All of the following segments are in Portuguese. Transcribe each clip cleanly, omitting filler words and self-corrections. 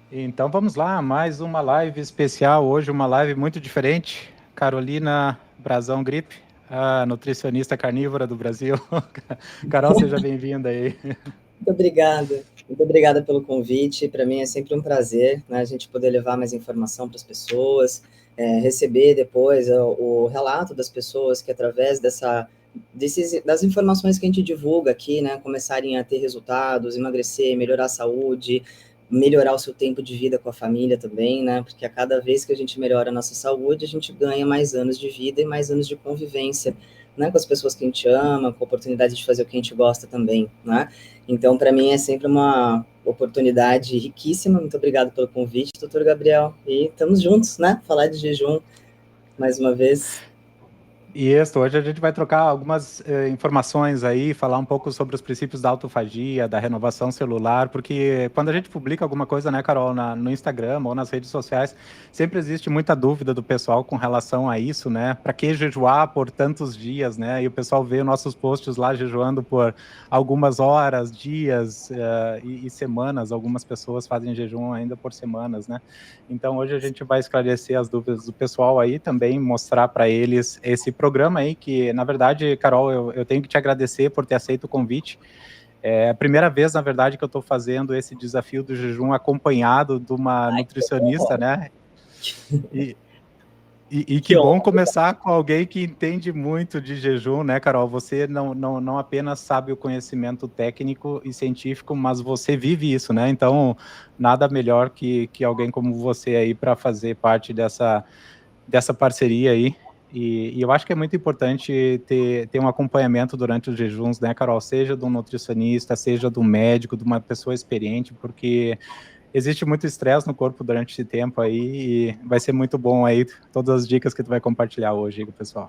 Então vamos lá, mais uma live especial hoje, uma live muito diferente. Carolina Brazão Grip, a nutricionista carnívora do Brasil. Carol, seja bem-vinda aí. Muito obrigada pelo convite. Para mim é sempre um prazer, né, a gente poder levar mais informação para as pessoas, receber depois o relato das pessoas que através das informações que a gente divulga aqui, né, começarem a ter resultados, emagrecer, melhorar a saúde, melhorar o seu tempo de vida com a família também, né, porque a cada vez que a gente melhora a nossa saúde, a gente ganha mais anos de vida e mais anos de convivência, né, com as pessoas que a gente ama, com a oportunidade de fazer o que a gente gosta também, né. Então, para mim, é sempre uma oportunidade riquíssima. Muito obrigado pelo convite, doutor Gabriel. E estamos juntos, né? Falar de jejum mais uma vez. E isso, hoje a gente vai trocar algumas informações aí, falar um pouco sobre os princípios da autofagia, da renovação celular, porque quando a gente publica alguma coisa, né, Carol, no Instagram ou nas redes sociais, sempre existe muita dúvida do pessoal com relação a isso, né? Para que jejuar por tantos dias, né? E o pessoal vê nossos posts lá jejuando por algumas horas, dias e semanas. Algumas pessoas fazem jejum ainda por semanas, né? Então hoje a gente vai esclarecer as dúvidas do pessoal aí, também mostrar para eles esse programa aí, que na verdade, Carol, eu tenho que te agradecer por ter aceito o convite. É a primeira vez, na verdade, que eu estou fazendo esse desafio do jejum acompanhado de uma Ai, que nutricionista, honra. né? E, e que Que bom honra. começar com alguém que entende muito de jejum, né, Carol? Você não apenas sabe o conhecimento técnico e científico, mas você vive isso, né? Então, nada melhor que alguém como você aí para fazer parte dessa parceria aí. E eu acho que é muito importante ter um acompanhamento durante os jejuns, né, Carol? Seja de um nutricionista, seja de um médico, de uma pessoa experiente, porque existe muito estresse no corpo durante esse tempo aí e vai ser muito bom aí todas as dicas que tu vai compartilhar hoje aí com o pessoal.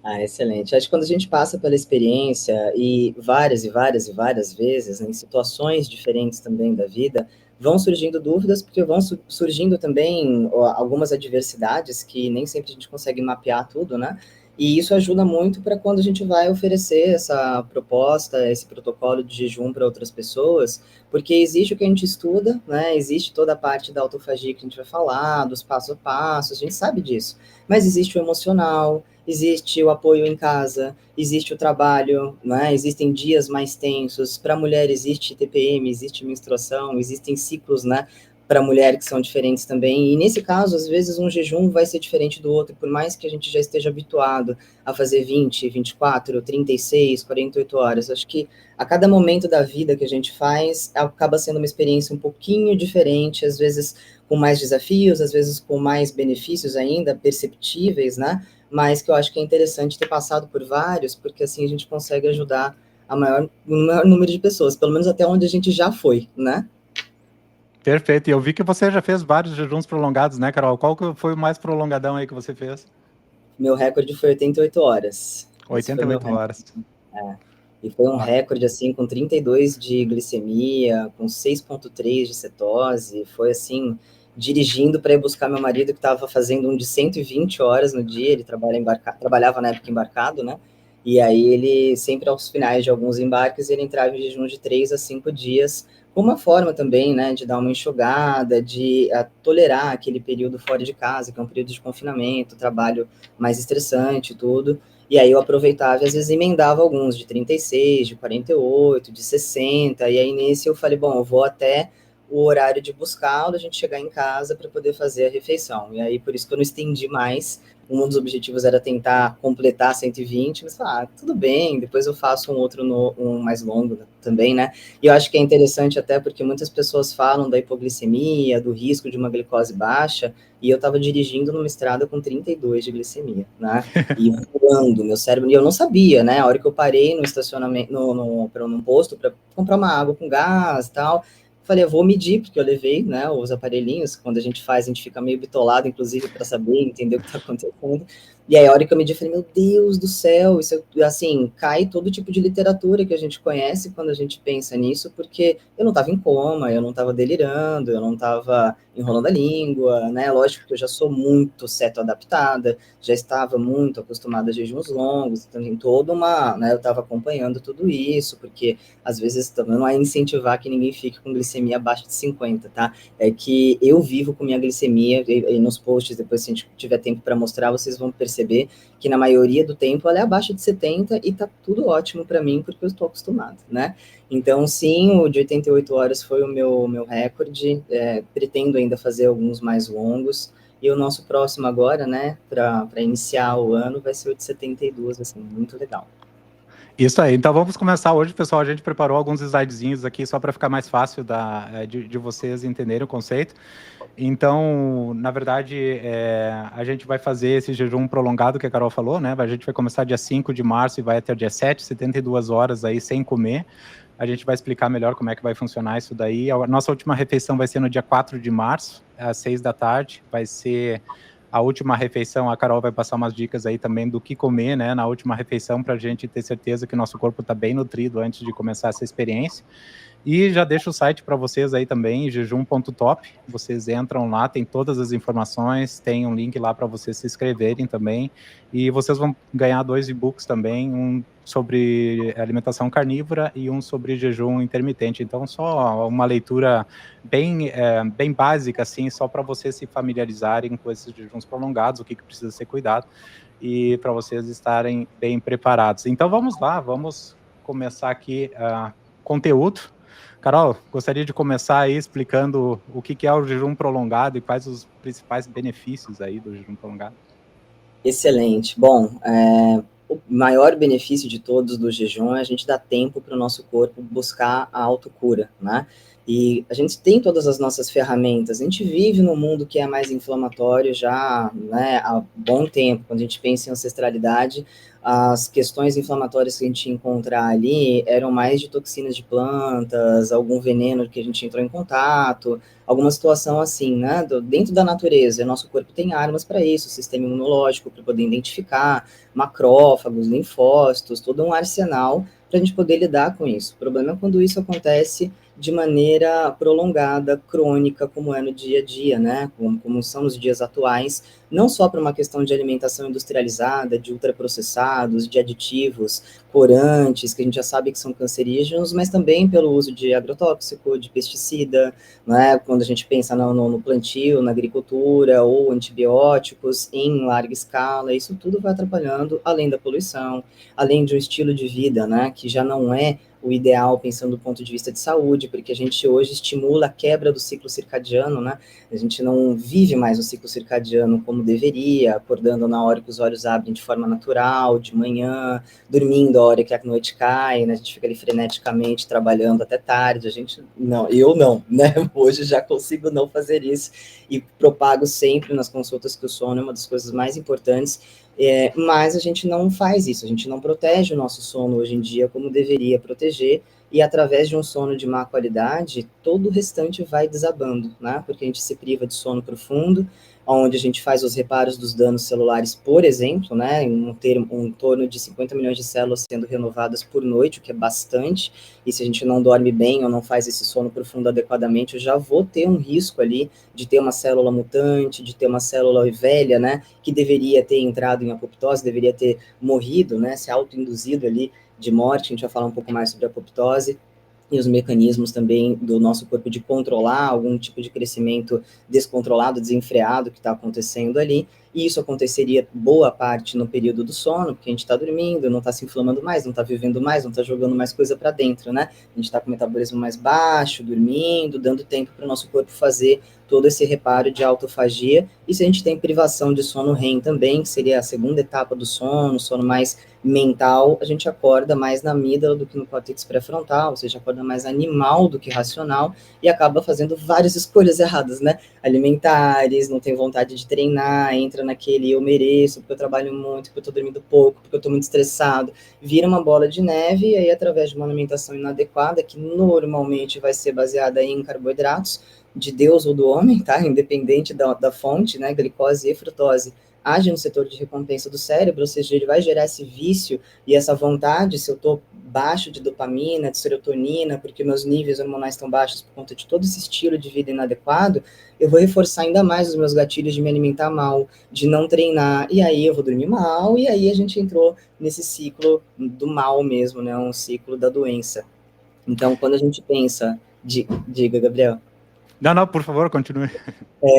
Ah, excelente. Acho que quando a gente passa pela experiência e várias e várias e várias vezes, né, em situações diferentes também da vida, vão surgindo dúvidas, porque vão surgindo também algumas adversidades que nem sempre a gente consegue mapear tudo, né? E isso ajuda muito para quando a gente vai oferecer essa proposta, esse protocolo de jejum para outras pessoas, porque existe o que a gente estuda, né? Existe toda a parte da autofagia que a gente vai falar, dos passo a passo, a gente sabe disso. Mas existe o emocional, existe o apoio em casa, existe o trabalho, né? Existem dias mais tensos. Para a mulher existe TPM, existe menstruação, existem ciclos, né? Para a mulher que são diferentes também. E nesse caso, às vezes um jejum vai ser diferente do outro, por mais que a gente já esteja habituado a fazer 20, 24, 36, 48 horas. Acho que a cada momento da vida que a gente faz, acaba sendo uma experiência um pouquinho diferente, às vezes com mais desafios, às vezes com mais benefícios ainda perceptíveis, né? Mas que eu acho que é interessante ter passado por vários, porque assim a gente consegue ajudar o maior número de pessoas, pelo menos até onde a gente já foi, né? Perfeito. E eu vi que você já fez vários jejuns prolongados, né, Carol? Qual que foi o mais prolongadão aí que você fez? Meu recorde foi 88 horas. Esse foi meu 88 recorde. horas. É. E foi um Ó, recorde, assim, com 32 de glicemia, com 6,3 de cetose. Foi, assim, dirigindo para ir buscar meu marido, que estava fazendo um de 120 horas no dia. Ele trabalhava na época embarcado, né? E aí ele, sempre aos finais de alguns embarques, ele entrava em jejum de 3 a 5 dias, como uma forma também, né, de dar uma enxugada, de tolerar aquele período fora de casa, que é um período de confinamento, trabalho mais estressante e tudo. E aí eu aproveitava e às vezes emendava alguns de 36, de 48, de 60. E aí nesse eu falei, bom, eu vou até o horário de buscá-lo, a gente chegar em casa para poder fazer a refeição. E aí por isso que eu não estendi mais. Um dos objetivos era tentar completar 120, mas tudo bem, depois eu faço um outro um mais longo também, né? E eu acho que é interessante até porque muitas pessoas falam da hipoglicemia, do risco de uma glicose baixa, e eu estava dirigindo numa estrada com 32 de glicemia, né? E voando, meu cérebro, e eu não sabia, né? A hora que eu parei no estacionamento, num posto para comprar uma água com gás e tal, falei, eu vou medir, porque eu levei, né, os aparelhinhos, quando a gente faz, a gente fica meio bitolado, inclusive, para saber, entender o que está acontecendo. E aí, a hora que eu medi, eu falei, meu Deus do céu, isso, assim, cai todo tipo de literatura que a gente conhece quando a gente pensa nisso, porque eu não estava em coma, eu não estava delirando, eu não estava enrolando a língua, né? Lógico que eu já sou muito cetoadaptada, já estava muito acostumada a jejuns longos, então tem toda uma, né? Eu estava acompanhando tudo isso, porque às vezes também não é incentivar que ninguém fique com glicemia abaixo de 50, tá? É que eu vivo com minha glicemia, e nos posts, depois se a gente tiver tempo para mostrar, vocês vão perceber que na maioria do tempo ela é abaixo de 70 e tá tudo ótimo para mim, porque eu estou acostumado, né? Então, sim, o de 88 horas foi o meu recorde, pretendo ainda fazer alguns mais longos, e o nosso próximo agora, né, para iniciar o ano, vai ser o de 72, assim, muito legal. Isso aí. Então vamos começar hoje, pessoal. A gente preparou alguns slidezinhos aqui só para ficar mais fácil de vocês entenderem o conceito. Então, na verdade, a gente vai fazer esse jejum prolongado que a Carol falou, né? A gente vai começar dia 5 de março e vai até o dia 7, 72 horas aí sem comer. A gente vai explicar melhor como é que vai funcionar isso daí. A nossa última refeição vai ser no dia 4 de março, às 6 da tarde. Vai ser a última refeição. A Carol vai passar umas dicas aí também do que comer, né, na última refeição, para a gente ter certeza que nosso corpo está bem nutrido antes de começar essa experiência. E já deixo o site para vocês aí também, jejum.top. Vocês entram lá, tem todas as informações, tem um link lá para vocês se inscreverem também. E vocês vão ganhar 2 e-books também, um sobre alimentação carnívora e um sobre jejum intermitente. Então, só uma leitura bem básica, assim, só para vocês se familiarizarem com esses jejuns prolongados, o que precisa ser cuidado, e para vocês estarem bem preparados. Então, vamos lá, vamos começar aqui conteúdo. Carol, gostaria de começar aí explicando o que é o jejum prolongado e quais os principais benefícios aí do jejum prolongado. Excelente. Bom, o maior benefício de todos do jejum é a gente dar tempo para o nosso corpo buscar a autocura, né? E a gente tem todas as nossas ferramentas. A gente vive num mundo que é mais inflamatório já, né, há bom tempo. Quando a gente pensa em ancestralidade, as questões inflamatórias que a gente ia encontrar ali eram mais de toxinas de plantas, algum veneno que a gente entrou em contato, alguma situação assim, né? Dentro da natureza, nosso corpo tem armas para isso, o sistema imunológico para poder identificar, macrófagos, linfócitos, todo um arsenal para a gente poder lidar com isso. O problema é quando isso acontece de maneira prolongada, crônica, como é no dia a dia, né? Como são nos dias atuais, não só para uma questão de alimentação industrializada, de ultraprocessados, de aditivos, corantes, que a gente já sabe que são cancerígenos, mas também pelo uso de agrotóxico, de pesticida, né? Quando a gente pensa no plantio, na agricultura, ou antibióticos em larga escala, isso tudo vai atrapalhando, além da poluição, além de um estilo de vida, né, que já não é o ideal pensando do ponto de vista de saúde, porque a gente hoje estimula a quebra do ciclo circadiano, né? A gente não vive mais o ciclo circadiano como deveria, acordando na hora que os olhos abrem de forma natural, de manhã, dormindo a hora que a noite cai, né? A gente fica ali freneticamente trabalhando até tarde, a gente não, eu não, né? Hoje já consigo não fazer isso e propago sempre nas consultas que o sono é uma das coisas mais importantes, mas a gente não faz isso, a gente não protege o nosso sono hoje em dia como deveria proteger, e através de um sono de má qualidade, todo o restante vai desabando, né? Porque a gente se priva de sono profundo, onde a gente faz os reparos dos danos celulares, por exemplo, né? Um torno de 50 milhões de células sendo renovadas por noite, o que é bastante, e se a gente não dorme bem ou não faz esse sono profundo adequadamente, eu já vou ter um risco ali de ter uma célula mutante, de ter uma célula velha, né? Que deveria ter entrado em apoptose, deveria ter morrido, né? Se autoinduzido ali de morte. A gente vai falar um pouco mais sobre a apoptose e os mecanismos também do nosso corpo de controlar algum tipo de crescimento descontrolado, desenfreado que está acontecendo ali. E isso aconteceria boa parte no período do sono, porque a gente está dormindo, não está se inflamando mais, não está vivendo mais, não está jogando mais coisa para dentro, né? A gente está com o metabolismo mais baixo, dormindo, dando tempo para o nosso corpo fazer todo esse reparo de autofagia. E se a gente tem privação de sono REM também, que seria a segunda etapa do sono mais mental, a gente acorda mais na amígdala do que no córtex pré-frontal, ou seja, acorda mais animal do que racional e acaba fazendo várias escolhas erradas, né? Alimentares, não tem vontade de treinar, entra naquele eu mereço, porque eu trabalho muito, porque eu tô dormindo pouco, porque eu tô muito estressado, vira uma bola de neve e aí através de uma alimentação inadequada, que normalmente vai ser baseada em carboidratos, de Deus ou do homem, tá? Independente da fonte, né? Glicose e frutose age no setor de recompensa do cérebro, ou seja, ele vai gerar esse vício e essa vontade, se eu estou baixo de dopamina, de serotonina, porque meus níveis hormonais estão baixos por conta de todo esse estilo de vida inadequado, eu vou reforçar ainda mais os meus gatilhos de me alimentar mal, de não treinar, e aí eu vou dormir mal, e aí a gente entrou nesse ciclo do mal mesmo, né? Um ciclo da doença. Então, quando a gente pensa, diga, Gabriel. Não, por favor, continue.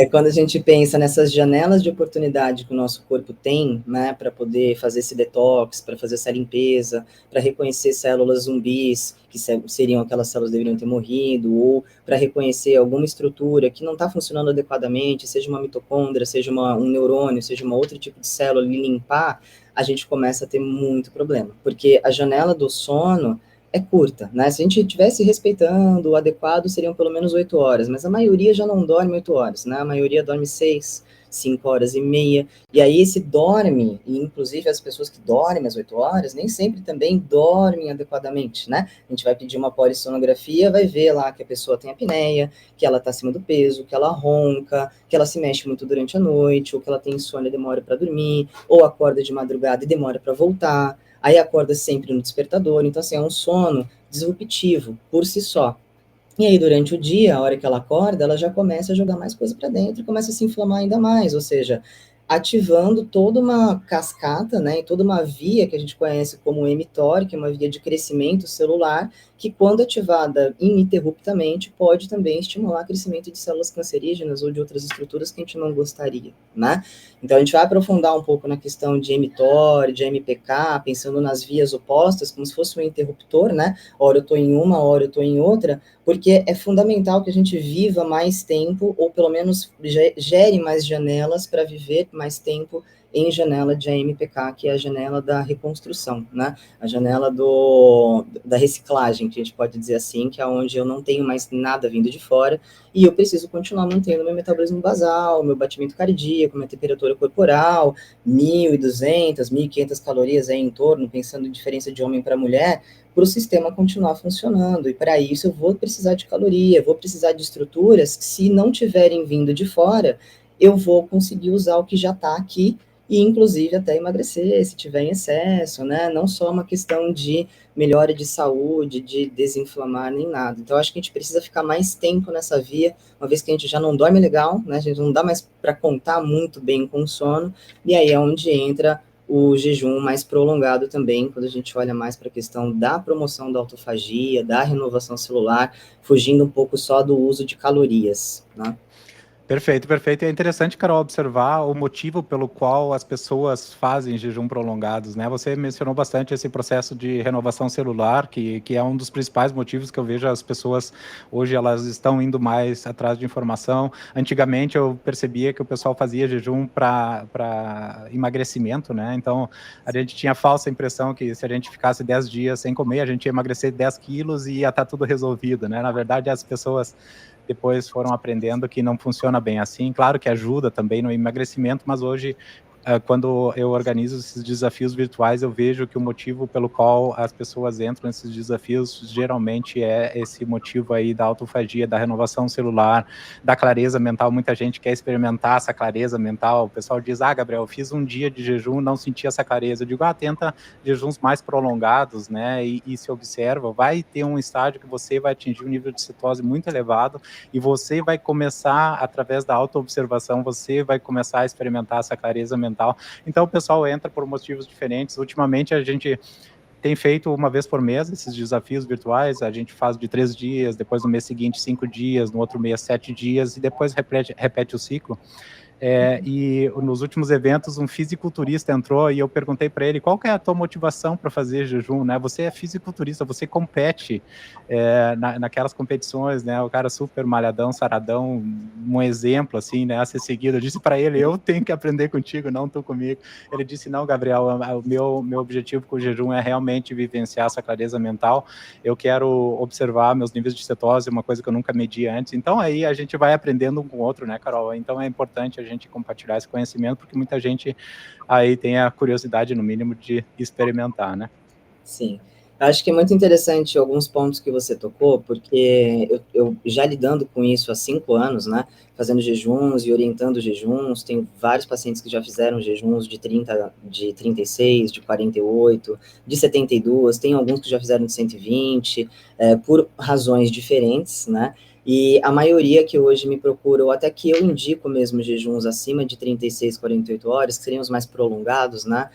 Quando a gente pensa nessas janelas de oportunidade que o nosso corpo tem, né, para poder fazer esse detox, para fazer essa limpeza, para reconhecer células zumbis, que seriam aquelas células que deveriam ter morrido, ou para reconhecer alguma estrutura que não está funcionando adequadamente, seja uma mitocôndria, seja um neurônio, seja uma outro tipo de célula, e limpar, a gente começa a ter muito problema, porque a janela do sono é curta, né? Se a gente estivesse respeitando, o adequado seriam pelo menos 8 horas, mas a maioria já não dorme 8 horas, né? A maioria dorme 6, 5 horas e meia, e aí esse dorme, e inclusive as pessoas que dormem às 8 horas, nem sempre também dormem adequadamente, né? A gente vai pedir uma polissonografia, vai ver lá que a pessoa tem apneia, que ela está acima do peso, que ela ronca, que ela se mexe muito durante a noite, ou que ela tem insônia e demora para dormir, ou acorda de madrugada e demora para voltar, aí acorda sempre no despertador, então assim, é um sono disruptivo por si só. E aí, durante o dia, a hora que ela acorda, ela já começa a jogar mais coisa para dentro, começa a se inflamar ainda mais, ou seja, ativando toda uma cascata, né, e toda uma via que a gente conhece como mTOR, que é uma via de crescimento celular, que quando ativada ininterruptamente, pode também estimular o crescimento de células cancerígenas ou de outras estruturas que a gente não gostaria, né? Então, a gente vai aprofundar um pouco na questão de mTOR, de MPK, pensando nas vias opostas, como se fosse um interruptor, né? Ora eu estou em uma, ora eu estou em outra, porque é fundamental que a gente viva mais tempo, ou pelo menos gere mais janelas para viver mais tempo em janela de AMPK, que é a janela da reconstrução, né? A janela da reciclagem, que a gente pode dizer assim, que é onde eu não tenho mais nada vindo de fora, e eu preciso continuar mantendo meu metabolismo basal, meu batimento cardíaco, minha temperatura corporal, 1.200, 1.500 calorias aí em torno, pensando em diferença de homem para mulher, para o sistema continuar funcionando. E para isso eu vou precisar de caloria, vou precisar de estruturas que, se não tiverem vindo de fora, eu vou conseguir usar o que já está aqui e, inclusive, até emagrecer, se tiver em excesso, né? Não só uma questão de melhora de saúde, de desinflamar, nem nada. Então, acho que a gente precisa ficar mais tempo nessa via, uma vez que a gente já não dorme legal, né? A gente não dá mais para contar muito bem com o sono, e aí é onde entra o jejum mais prolongado também, quando a gente olha mais para a questão da promoção da autofagia, da renovação celular, fugindo um pouco só do uso de calorias, né? Perfeito, perfeito. E é interessante, Carol, observar o motivo pelo qual as pessoas fazem jejum prolongados, né? Você mencionou bastante esse processo de renovação celular, que é um dos principais motivos que eu vejo as pessoas hoje, elas estão indo mais atrás de informação. Antigamente eu percebia que o pessoal fazia jejum para emagrecimento, né? Então a gente tinha a falsa impressão que se a gente ficasse 10 dias sem comer, a gente ia emagrecer 10 quilos e ia estar tudo resolvido, né? Na verdade, as pessoas depois foram aprendendo que não funciona bem assim. Claro que ajuda também no emagrecimento, mas hoje, quando eu organizo esses desafios virtuais, eu vejo que o motivo pelo qual as pessoas entram nesses desafios geralmente é esse motivo aí da autofagia, da renovação celular, da clareza mental. Muita gente quer experimentar essa clareza mental. O pessoal diz, Gabriel, eu fiz um dia de jejum, não senti essa clareza. Eu digo, tenta jejuns mais prolongados, né, e se observa, vai ter um estágio que você vai atingir um nível de cetose muito elevado e você vai começar, através da autoobservação, você vai começar a experimentar essa clareza mental. Então o pessoal entra por motivos diferentes. Ultimamente a gente tem feito uma vez por mês esses desafios virtuais, a gente faz de 3 dias, depois no mês seguinte 5 dias, no outro mês 7 dias, e depois repete o ciclo. E nos últimos eventos um fisiculturista entrou e eu perguntei para ele, qual que é a tua motivação para fazer jejum, né? Você é fisiculturista, você compete naquelas competições, né? O cara super malhadão, saradão, um exemplo assim, né, a ser seguido. Eu disse para ele, eu tenho que aprender contigo, não tu comigo. Ele disse, não, Gabriel, o meu objetivo com o jejum é realmente vivenciar essa clareza mental. Eu quero observar meus níveis de cetose, uma coisa que eu nunca medi antes. Então aí a gente vai aprendendo um com o outro, né, Carol? Então é importante a gente compartilhar esse conhecimento, porque muita gente aí tem a curiosidade, no mínimo, de experimentar, né? Sim. Acho que é muito interessante alguns pontos que você tocou, porque eu já lidando com isso há 5 anos, né, fazendo jejuns e orientando jejuns, tenho vários pacientes que já fizeram jejuns de 30, de 36, de 48, de 72, tem alguns que já fizeram de 120, por razões diferentes, né, e a maioria que hoje me procura, ou até que eu indico mesmo jejuns acima de 36, 48 horas, que seriam os mais prolongados, né,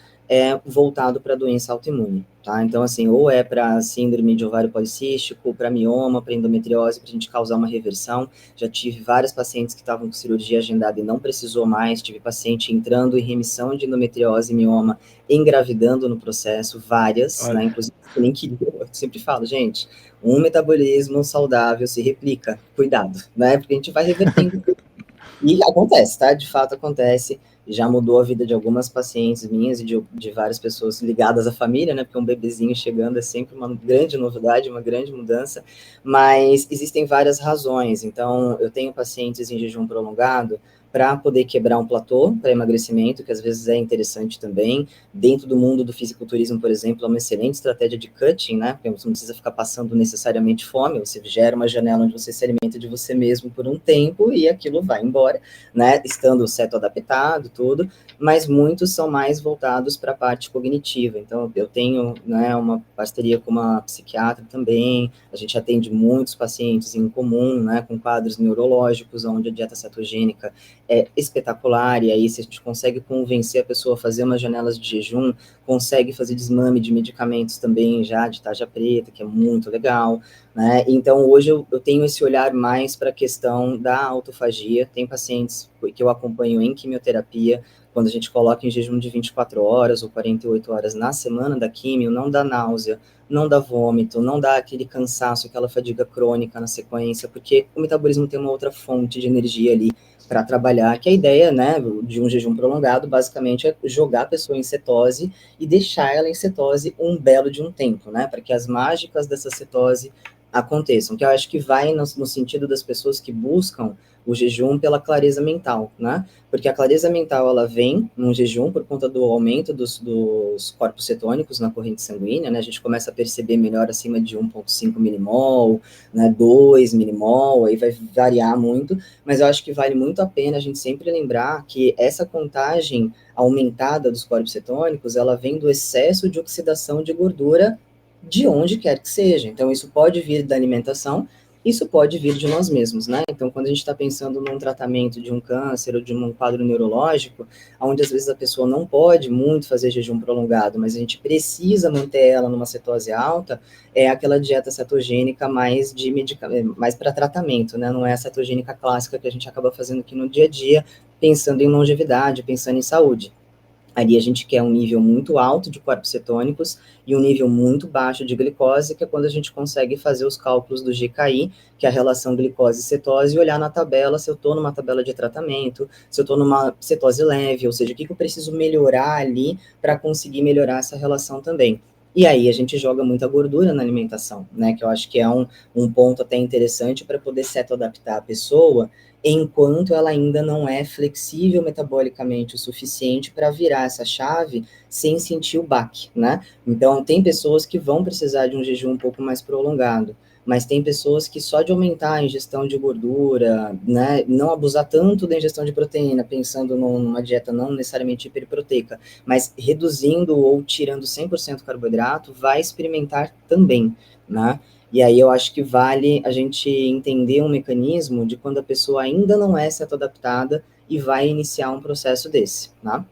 voltado para doença autoimune, tá? Então, assim, ou é para síndrome de ovário policístico, para mioma, para endometriose, para a gente causar uma reversão. Já tive vários pacientes que estavam com cirurgia agendada e não precisou mais. Tive paciente entrando em remissão de endometriose e mioma, engravidando no processo, várias, né? Olha, Inclusive, eu nem queria, eu sempre falo, gente, um metabolismo saudável se replica, cuidado, né? Porque a gente vai revertendo e acontece, tá? De fato acontece. Já mudou a vida de algumas pacientes minhas e de várias pessoas ligadas à família, né? Porque um bebezinho chegando é sempre uma grande novidade, uma grande mudança. Mas existem várias razões. Então, eu tenho pacientes em jejum prolongado para poder quebrar um platô para emagrecimento, que às vezes é interessante também. Dentro do mundo do fisiculturismo, por exemplo, é uma excelente estratégia de cutting, né? Porque você não precisa ficar passando necessariamente fome, você gera uma janela onde você se alimenta de você mesmo por um tempo e aquilo vai embora, né? Estando o seto adaptado, tudo, mas muitos são mais voltados para a parte cognitiva. Então, eu tenho, né, uma parceria com uma psiquiatra também, a gente atende muitos pacientes em comum, né, com quadros neurológicos, onde a dieta cetogênica é espetacular, e aí se a gente consegue convencer a pessoa a fazer umas janelas de jejum, consegue fazer desmame de medicamentos também já de tarja preta, que é muito legal, né? Então, hoje eu tenho esse olhar mais para a questão da autofagia. Tem pacientes que eu acompanho em quimioterapia, quando a gente coloca em jejum de 24 horas ou 48 horas na semana da quimio, não dá náusea, não dá vômito, não dá aquele cansaço, aquela fadiga crônica na sequência, porque o metabolismo tem uma outra fonte de energia ali para trabalhar, que a ideia, né, de um jejum prolongado, basicamente, é jogar a pessoa em cetose e deixar ela em cetose um belo de um tempo, né, para que as mágicas dessa cetose aconteçam, que eu acho que vai no sentido das pessoas que buscam o jejum pela clareza mental, né? Porque a clareza mental, ela vem num jejum por conta do aumento dos corpos cetônicos na corrente sanguínea, né? A gente começa a perceber melhor acima de 1,5 milimol, né? 2 milimol, aí vai variar muito, mas eu acho que vale muito a pena a gente sempre lembrar que essa contagem aumentada dos corpos cetônicos, ela vem do excesso de oxidação de gordura de onde quer que seja. Então, isso pode vir da alimentação, isso pode vir de nós mesmos, né? Então, quando a gente está pensando num tratamento de um câncer ou de um quadro neurológico, onde às vezes a pessoa não pode muito fazer jejum prolongado, mas a gente precisa manter ela numa cetose alta, é aquela dieta cetogênica mais de mais para tratamento, né? Não é a cetogênica clássica que a gente acaba fazendo aqui no dia a dia, pensando em longevidade, pensando em saúde. Ali a gente quer um nível muito alto de corpos cetônicos e um nível muito baixo de glicose, que é quando a gente consegue fazer os cálculos do GKI, que é a relação glicose-cetose, e olhar na tabela se eu estou numa tabela de tratamento, se eu estou numa cetose leve, ou seja, o que eu preciso melhorar ali para conseguir melhorar essa relação também. E aí a gente joga muita gordura na alimentação, né? Que eu acho que é um ponto até interessante para poder adaptar a pessoa enquanto ela ainda não é flexível metabolicamente o suficiente para virar essa chave sem sentir o baque, né? Então, tem pessoas que vão precisar de um jejum um pouco mais prolongado, mas tem pessoas que só de aumentar a ingestão de gordura, né, não abusar tanto da ingestão de proteína, pensando numa dieta não necessariamente hiperproteica, mas reduzindo ou tirando 100% carboidrato, vai experimentar também, né? E aí eu acho que vale a gente entender um mecanismo de quando a pessoa ainda não é cetoadaptada e vai iniciar um processo desse, né?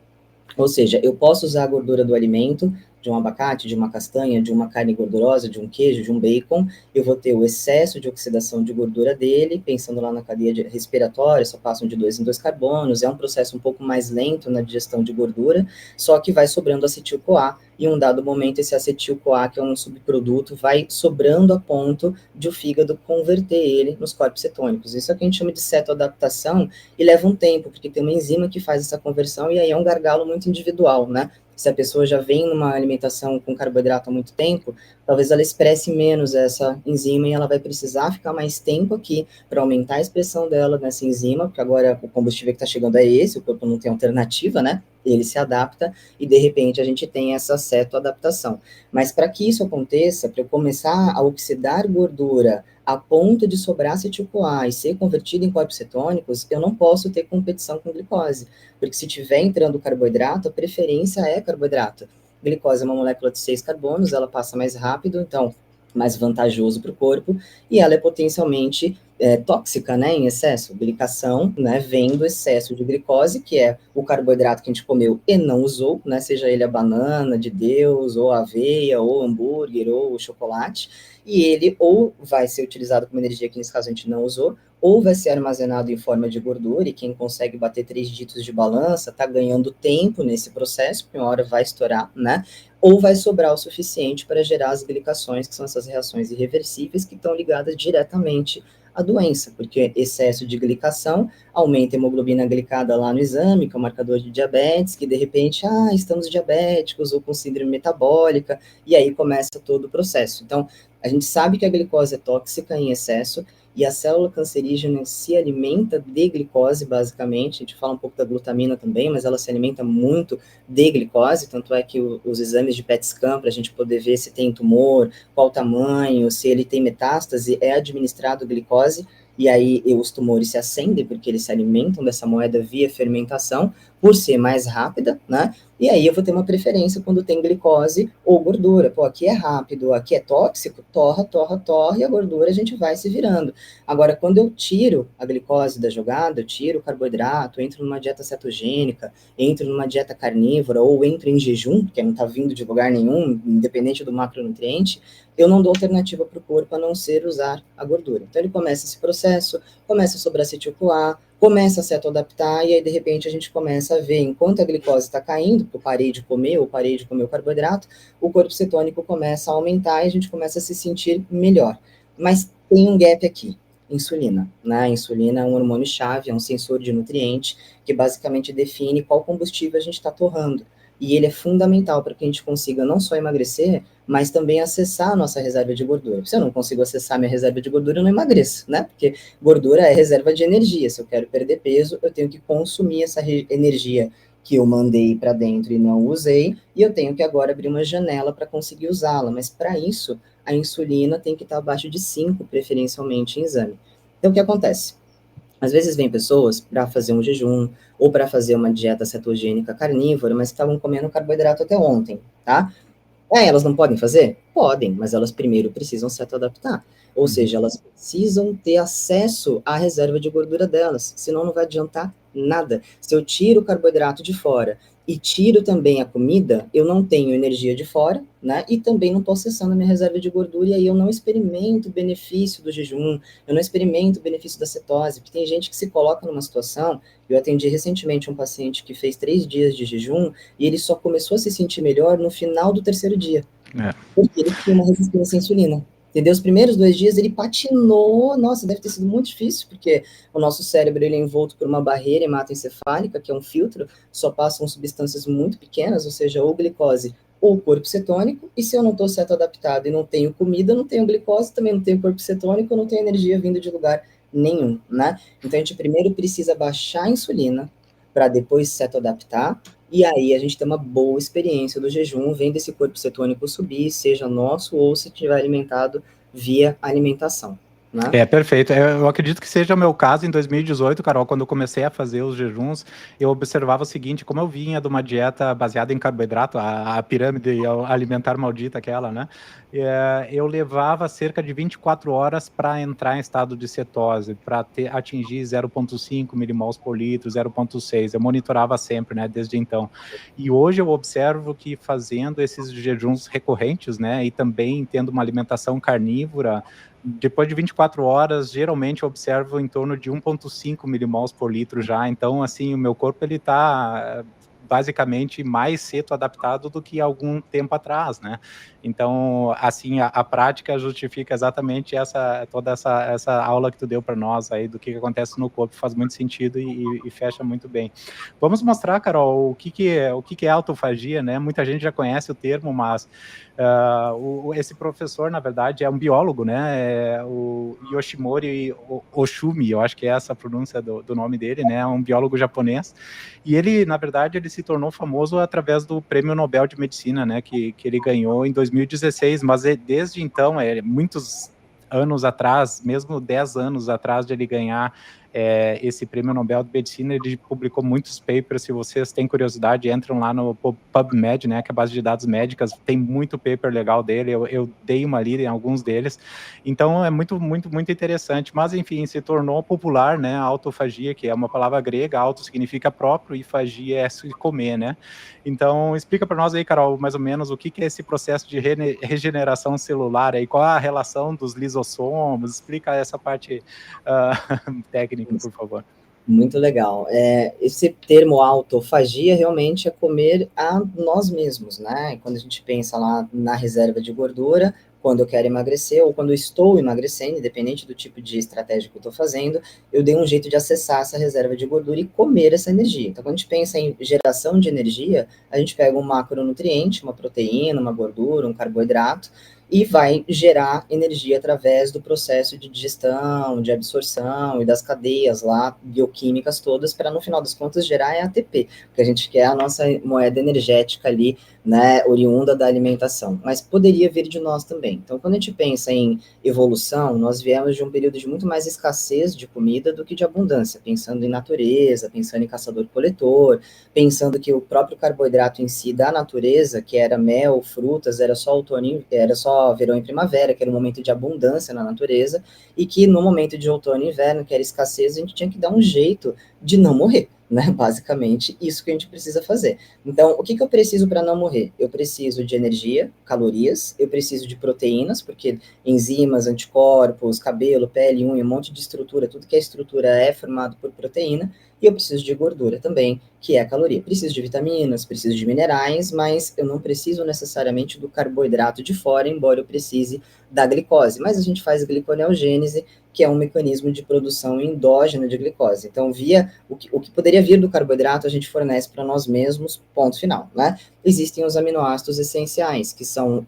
Ou seja, eu posso usar a gordura do alimento, de um abacate, de uma castanha, de uma carne gordurosa, de um queijo, de um bacon, eu vou ter o excesso de oxidação de gordura dele, pensando lá na cadeia respiratória, só passam de 2 em 2 carbonos, é um processo um pouco mais lento na digestão de gordura, só que vai sobrando acetil-CoA, e em um dado momento esse acetil-CoA, que é um subproduto, vai sobrando a ponto de o fígado converter ele nos corpos cetônicos. Isso é o que a gente chama de cetoadaptação, e leva um tempo, porque tem uma enzima que faz essa conversão, e aí é um gargalo muito individual, né? se a pessoa já vem numa alimentação com carboidrato há muito tempo, talvez ela expresse menos essa enzima e ela vai precisar ficar mais tempo aqui para aumentar a expressão dela nessa enzima, porque agora o combustível que está chegando é esse, o corpo não tem alternativa, né? Ele se adapta e de repente a gente tem essa cetoadaptação. Mas para que isso aconteça, para eu começar a oxidar gordura a ponto de sobrar acetil-CoA e ser convertido em corpos cetônicos, eu não posso ter competição com glicose, porque se tiver entrando carboidrato, a preferência é carboidrato. Glicose é uma molécula de 6 carbonos, ela passa mais rápido, então mais vantajoso para o corpo, e ela é potencialmente tóxica, né, em excesso. Glicação, né, vem do excesso de glicose, que é o carboidrato que a gente comeu e não usou, né, seja ele a banana de Deus, ou a aveia, ou hambúrguer, ou o chocolate, e ele ou vai ser utilizado como energia, que nesse caso a gente não usou, ou vai ser armazenado em forma de gordura, e quem consegue bater 3 dígitos de balança está ganhando tempo nesse processo, porque uma hora vai estourar, né? Ou vai sobrar o suficiente para gerar as glicações, que são essas reações irreversíveis que estão ligadas diretamente à doença, porque excesso de glicação aumenta a hemoglobina glicada lá no exame, que é o marcador de diabetes, que de repente, estamos diabéticos ou com síndrome metabólica, e aí começa todo o processo. Então, a gente sabe que a glicose é tóxica em excesso, e a célula cancerígena se alimenta de glicose, basicamente. A gente fala um pouco da glutamina também, mas ela se alimenta muito de glicose, tanto é que os exames de PET scan, para a gente poder ver se tem tumor, qual tamanho, se ele tem metástase, é administrado glicose, e aí os tumores se acendem, porque eles se alimentam dessa moeda via fermentação, por ser mais rápida, né? E aí eu vou ter uma preferência quando tem glicose ou gordura. Pô, aqui é rápido, aqui é tóxico, torra, torra, torra, e a gordura a gente vai se virando. Agora, quando eu tiro a glicose da jogada, eu tiro o carboidrato, entro numa dieta cetogênica, entro numa dieta carnívora, ou entro em jejum, que não está vindo de lugar nenhum, independente do macronutriente, eu não dou alternativa para o corpo a não ser usar a gordura. Então ele começa esse processo, começa a sobrar acetil-CoA, começa a se adaptar, e aí de repente a gente começa a ver, enquanto a glicose está caindo, porque eu parei de comer, ou parei de comer o carboidrato, o corpo cetônico começa a aumentar e a gente começa a se sentir melhor. Mas tem um gap aqui, insulina, né? A insulina é um hormônio-chave, é um sensor de nutriente, que basicamente define qual combustível a gente está torrando. E ele é fundamental para que a gente consiga não só emagrecer, mas também acessar a nossa reserva de gordura. Se eu não consigo acessar minha reserva de gordura, eu não emagreço, né? Porque gordura é reserva de energia. Se eu quero perder peso, eu tenho que consumir essa energia que eu mandei para dentro e não usei, e eu tenho que agora abrir uma janela para conseguir usá-la. Mas para isso, a insulina tem que estar abaixo de 5, preferencialmente em exame. Então, o que acontece? Às vezes vem pessoas para fazer um jejum ou para fazer uma dieta cetogênica carnívora, mas estavam comendo carboidrato até ontem, tá? Elas não podem fazer? Podem, mas elas primeiro precisam se adaptar. Ou seja, elas precisam ter acesso à reserva de gordura delas, senão não vai adiantar nada. Se eu tiro o carboidrato de fora e tiro também a comida, eu não tenho energia de fora, né? E também não estou acessando a minha reserva de gordura, e aí eu não experimento o benefício do jejum, eu não experimento o benefício da cetose, porque tem gente que se coloca numa situação. Eu atendi recentemente um paciente que fez 3 dias de jejum, e ele só começou a se sentir melhor no final do 3º dia, porque ele tinha uma resistência à insulina. Entendeu? Os primeiros 2 dias ele patinou, nossa, deve ter sido muito difícil, porque o nosso cérebro ele é envolto por uma barreira hematoencefálica, que é um filtro, só passam substâncias muito pequenas, ou seja, ou glicose ou corpo cetônico, e se eu não estou cetoadaptado e não tenho comida, não tenho glicose, também não tenho corpo cetônico, não tenho energia vindo de lugar nenhum, né? Então a gente primeiro precisa baixar a insulina, para depois cetoadaptar, e aí a gente tem uma boa experiência do jejum, vendo esse corpo cetônico subir, seja nosso ou se estiver alimentado via alimentação, né? Perfeito. Eu acredito que seja o meu caso em 2018, Carol, quando eu comecei a fazer os jejuns, eu observava o seguinte, como eu vinha de uma dieta baseada em carboidrato, a pirâmide alimentar maldita aquela, né? Eu levava cerca de 24 horas para entrar em estado de cetose, para atingir 0,5 milimols por litro, 0,6. Eu monitorava sempre, né, desde então. E hoje eu observo que fazendo esses jejuns recorrentes, né, e também tendo uma alimentação carnívora, depois de 24 horas, geralmente eu observo em torno de 1,5 milimols por litro já. Então, assim, o meu corpo, ele tá basicamente mais ceto adaptado do que algum tempo atrás, né? Então, assim, a prática justifica exatamente toda essa aula que tu deu para nós aí do que acontece no corpo, faz muito sentido e fecha muito bem. Vamos mostrar, Carol, o que é autofagia, né? Muita gente já conhece o termo, mas esse professor, na verdade, é um biólogo, né? É o Yoshimori Oshumi, eu acho que é essa a pronúncia do nome dele, né? É um biólogo japonês. E ele, na verdade, ele se tornou famoso através do Prêmio Nobel de Medicina, né? Que ele ganhou em 2016, mas desde então, muitos anos atrás, mesmo 10 anos atrás de ele ganhar esse Prêmio Nobel de Medicina, ele publicou muitos papers. Se vocês têm curiosidade, entram lá no PubMed, né, que é a base de dados médicas, tem muito paper legal dele, eu dei uma lida em alguns deles, então é muito, muito, muito interessante, mas enfim, se tornou popular, né, a autofagia, que é uma palavra grega, auto significa próprio e fagia é se comer, né, então explica para nós aí, Carol, mais ou menos o que é esse processo de regeneração celular aí, qual a relação dos lisossomos, explica essa parte técnica, por favor. Muito legal. Esse termo autofagia realmente é comer a nós mesmos, né? Quando a gente pensa lá na reserva de gordura, quando eu quero emagrecer ou quando eu estou emagrecendo, independente do tipo de estratégia que eu estou fazendo, eu dei um jeito de acessar essa reserva de gordura e comer essa energia. Então, quando a gente pensa em geração de energia, a gente pega um macronutriente, uma proteína, uma gordura, um carboidrato, e vai gerar energia através do processo de digestão, de absorção e das cadeias lá bioquímicas todas, para no final das contas gerar ATP, que a gente quer a nossa moeda energética ali, né, oriunda da alimentação, mas poderia vir de nós também. Então, quando a gente pensa em evolução, nós viemos de um período de muito mais escassez de comida do que de abundância, pensando em natureza, pensando em caçador-coletor, pensando que o próprio carboidrato em si da natureza, que era mel, frutas, era só outono, era só verão e primavera, que era um momento de abundância na natureza, e que no momento de outono e inverno, que era escassez, a gente tinha que dar um jeito de não morrer, né? Basicamente, isso que a gente precisa fazer. Então, o que eu preciso para não morrer? Eu preciso de energia, calorias, eu preciso de proteínas, porque enzimas, anticorpos, cabelo, pele, unha, um monte de estrutura, tudo que é estrutura é formado por proteína, e eu preciso de gordura também, que é a caloria. Preciso de vitaminas, preciso de minerais, mas eu não preciso necessariamente do carboidrato de fora, embora eu precise da glicose. Mas a gente faz gliconeogênese, que é um mecanismo de produção endógena de glicose. Então, via o que poderia vir do carboidrato, a gente fornece para nós mesmos, ponto final, né? Existem os aminoácidos essenciais, que são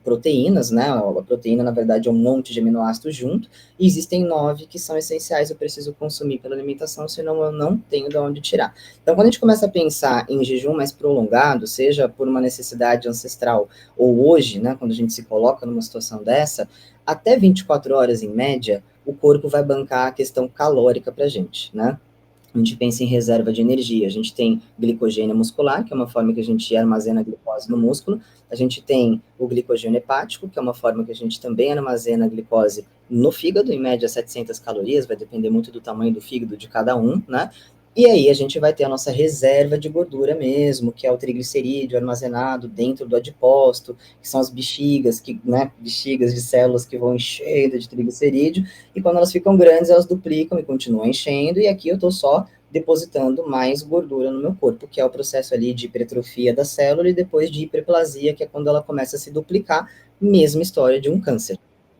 proteínas, né? A proteína, na verdade, é um monte de aminoácidos junto, e existem 9 que são essenciais, eu preciso consumir pela alimentação, senão eu não tenho de onde tirar. Então, quando a gente começa a pensar em jejum mais prolongado, seja por uma necessidade ancestral ou hoje, né, quando a gente se coloca numa situação dessa, até 24 horas em média, o corpo vai bancar a questão calórica para a gente, né? A gente pensa em reserva de energia. A gente tem glicogênio muscular, que é uma forma que a gente armazena glicose no músculo. A gente tem o glicogênio hepático, que é uma forma que a gente também armazena glicose no fígado, em média 700 calorias, vai depender muito do tamanho do fígado de cada um, né? E aí a gente vai ter a nossa reserva de gordura mesmo, que é o triglicerídeo armazenado dentro do adipócito, que são as bexigas, né, bexigas de células que vão enchendo de triglicerídeo, e quando elas ficam grandes, elas duplicam e continuam enchendo, e aqui eu estou só depositando mais gordura no meu corpo, que é o processo ali de hipertrofia da célula e depois de hiperplasia, que é quando ela começa a se duplicar, mesma história de um câncer.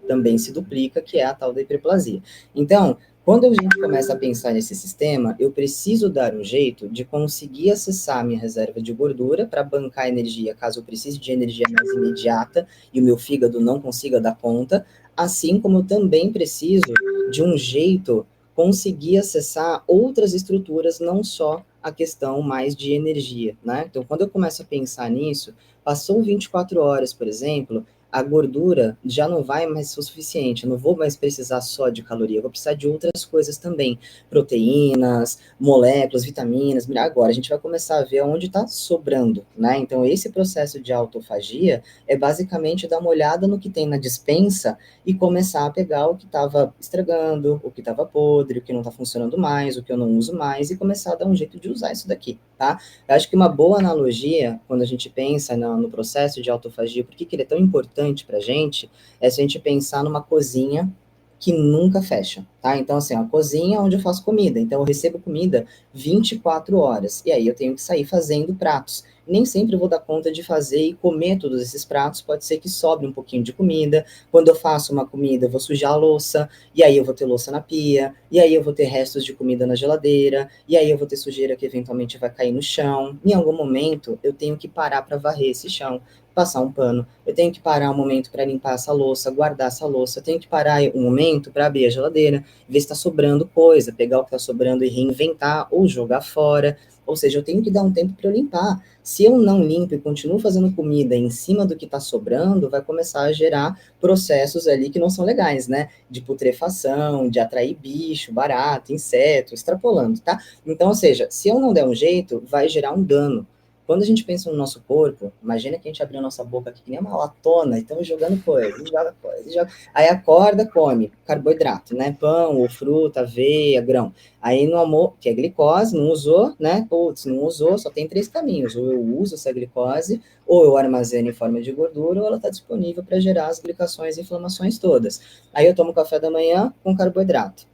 Também se duplica, que é a tal da hiperplasia. Então, quando a gente começa a pensar nesse sistema, eu preciso dar um jeito de conseguir acessar a minha reserva de gordura para bancar energia, caso eu precise de energia mais imediata e o meu fígado não consiga dar conta, assim como eu também preciso de um jeito conseguir acessar outras estruturas, não só a questão mais de energia, né? Então, quando eu começo a pensar nisso, passou 24 horas, por exemplo, a gordura já não vai mais ser o suficiente, eu não vou mais precisar só de caloria, eu vou precisar de outras coisas também, proteínas, moléculas, vitaminas, agora a gente vai começar a ver onde está sobrando, né? Então esse processo de autofagia é basicamente dar uma olhada no que tem na despensa e começar a pegar o que estava estragando, o que estava podre, o que não está funcionando mais, o que eu não uso mais e começar a dar um jeito de usar isso daqui, tá? Eu acho que uma boa analogia, quando a gente pensa no processo de autofagia, por que ele é tão importante para a gente, é se a gente pensar numa cozinha que nunca fecha, tá? Então, assim, a cozinha é onde eu faço comida, então eu recebo comida 24 horas, e aí eu tenho que sair fazendo pratos. Nem sempre eu vou dar conta de fazer e comer todos esses pratos, pode ser que sobre um pouquinho de comida. Quando eu faço uma comida, eu vou sujar a louça, e aí eu vou ter louça na pia, e aí eu vou ter restos de comida na geladeira, e aí eu vou ter sujeira que eventualmente vai cair no chão. Em algum momento, eu tenho que parar para varrer esse chão, passar um pano. Eu tenho que parar um momento para limpar essa louça, guardar essa louça. Eu tenho que parar um momento para abrir a geladeira, ver se está sobrando coisa, pegar o que está sobrando e reinventar ou jogar fora. Ou seja, eu tenho que dar um tempo para eu limpar. Se eu não limpo e continuo fazendo comida em cima do que está sobrando, vai começar a gerar processos ali que não são legais, né? De putrefação, de atrair bicho, barato, inseto, extrapolando, tá? Então, ou seja, se eu não der um jeito, vai gerar um dano. Quando a gente pensa no nosso corpo, imagina que a gente abriu a nossa boca aqui que nem uma latona, e estamos jogando coisa, e joga coisa, e joga. Aí acorda, come carboidrato, né? Pão ou fruta, aveia, grão. Aí no almoço, que é glicose, não usou, né? Putz, não usou, só tem 3 caminhos. Ou eu uso essa glicose, ou eu armazeno em forma de gordura, ou ela está disponível para gerar as glicações e inflamações todas. Aí eu tomo café da manhã com carboidrato.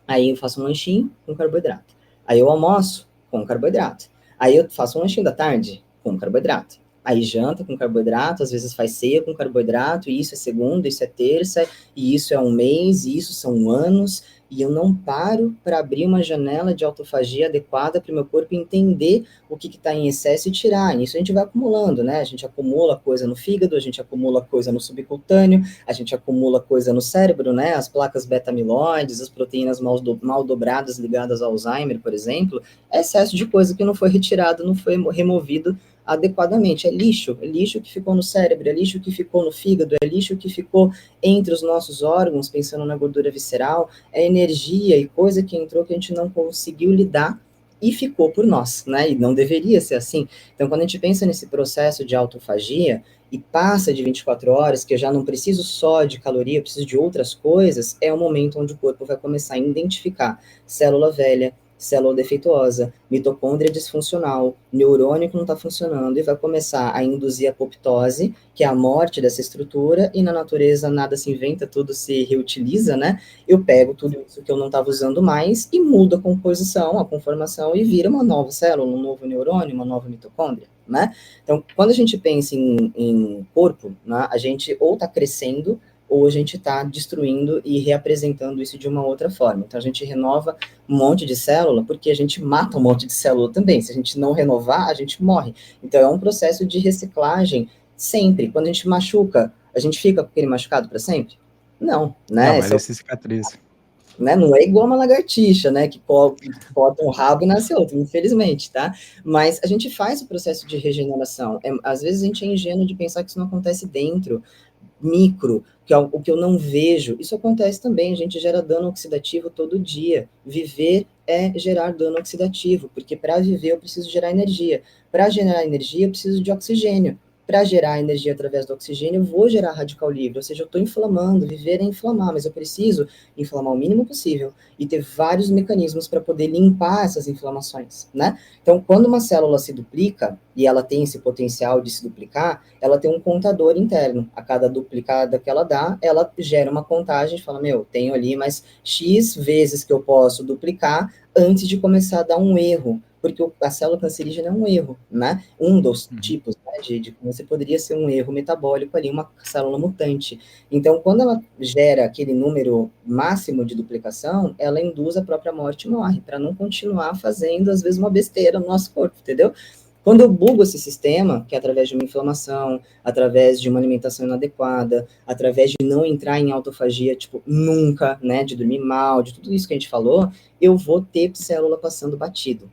Aí eu faço um lanchinho com carboidrato. Aí eu almoço com carboidrato. Aí eu faço um lanchinho da tarde com carboidrato. Aí janta com carboidrato, às vezes faz ceia com carboidrato, e isso é segunda, isso é terça, e isso é um mês, e isso são anos, e eu não paro para abrir uma janela de autofagia adequada para o meu corpo entender o que está em excesso e tirar. Isso a gente vai acumulando, né? A gente acumula coisa no fígado, a gente acumula coisa no subcutâneo, a gente acumula coisa no cérebro, né? As placas beta-amiloides, as proteínas mal dobradas ligadas ao Alzheimer, por exemplo, é excesso de coisa que não foi retirado, não foi removido adequadamente. É lixo que ficou no cérebro, é lixo que ficou no fígado, é lixo que ficou entre os nossos órgãos, pensando na gordura visceral, é energia e coisa que entrou que a gente não conseguiu lidar e ficou por nós, né? E não deveria ser assim. Então, quando a gente pensa nesse processo de autofagia, e passa de 24 horas, que eu já não preciso só de caloria, eu preciso de outras coisas, é o momento onde o corpo vai começar a identificar célula velha, célula defeituosa, mitocôndria disfuncional, neurônio que não está funcionando, e vai começar a induzir a apoptose, que é a morte dessa estrutura, e na natureza nada se inventa, tudo se reutiliza, né? Eu pego tudo isso que eu não estava usando mais e mudo a composição, a conformação, e vira uma nova célula, um novo neurônio, uma nova mitocôndria, né? Então, quando a gente pensa em corpo, né, a gente ou está crescendo, ou a gente está destruindo e reapresentando isso de uma outra forma. Então, a gente renova um monte de célula, porque a gente mata um monte de célula também. Se a gente não renovar, a gente morre. Então, é um processo de reciclagem sempre. Quando a gente machuca, a gente fica com aquele machucado para sempre? Não, né? Não, ele se cicatriza. Né? Não é igual uma lagartixa, né? Que corta um rabo e nasce outro, infelizmente, tá? Mas a gente faz o processo de regeneração. Às vezes a gente é ingênuo de pensar que isso não acontece dentro, micro, que é o que eu não vejo. Isso acontece também, a gente gera dano oxidativo todo dia. Viver é gerar dano oxidativo, porque para viver eu preciso gerar energia. Para gerar energia eu preciso de oxigênio. Para gerar energia através do oxigênio, eu vou gerar radical livre, ou seja, eu estou inflamando, viver é inflamar, mas eu preciso inflamar o mínimo possível e ter vários mecanismos para poder limpar essas inflamações, né? Então, quando uma célula se duplica, e ela tem esse potencial de se duplicar, ela tem um contador interno. A cada duplicada que ela dá, ela gera uma contagem, fala, meu, tenho ali mais X vezes que eu posso duplicar antes de começar a dar um erro, porque a célula cancerígena é um erro, né? Um dos tipos, né, de você poderia ser um erro metabólico ali, uma célula mutante. Então, quando ela gera aquele número máximo de duplicação, ela induz a própria morte e morre, para não continuar fazendo, às vezes, uma besteira no nosso corpo, entendeu? Quando eu bugo esse sistema, que é através de uma inflamação, através de uma alimentação inadequada, através de não entrar em autofagia, tipo, nunca, né, de dormir mal, de tudo isso que a gente falou, eu vou ter célula passando batido.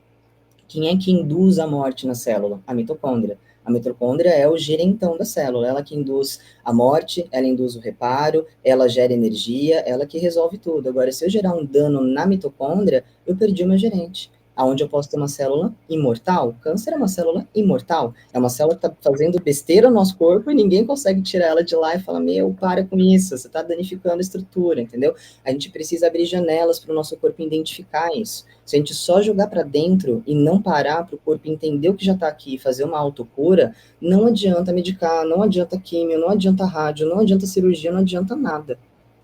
Quem é que induz a morte na célula? A mitocôndria. A mitocôndria é o gerentão da célula, ela que induz a morte, ela induz o reparo, ela gera energia, ela que resolve tudo. Agora, se eu gerar um dano na mitocôndria, eu perdi o meu gerente. Aonde eu posso ter uma célula imortal? O câncer é uma célula imortal. É uma célula que está fazendo besteira no nosso corpo e ninguém consegue tirar ela de lá e falar, meu, para com isso, você está danificando a estrutura, entendeu? A gente precisa abrir janelas para o nosso corpo identificar isso. Se a gente só jogar para dentro e não parar para o corpo entender o que já está aqui e fazer uma autocura, não adianta medicar, não adianta químio, não adianta rádio, não adianta cirurgia, não adianta nada,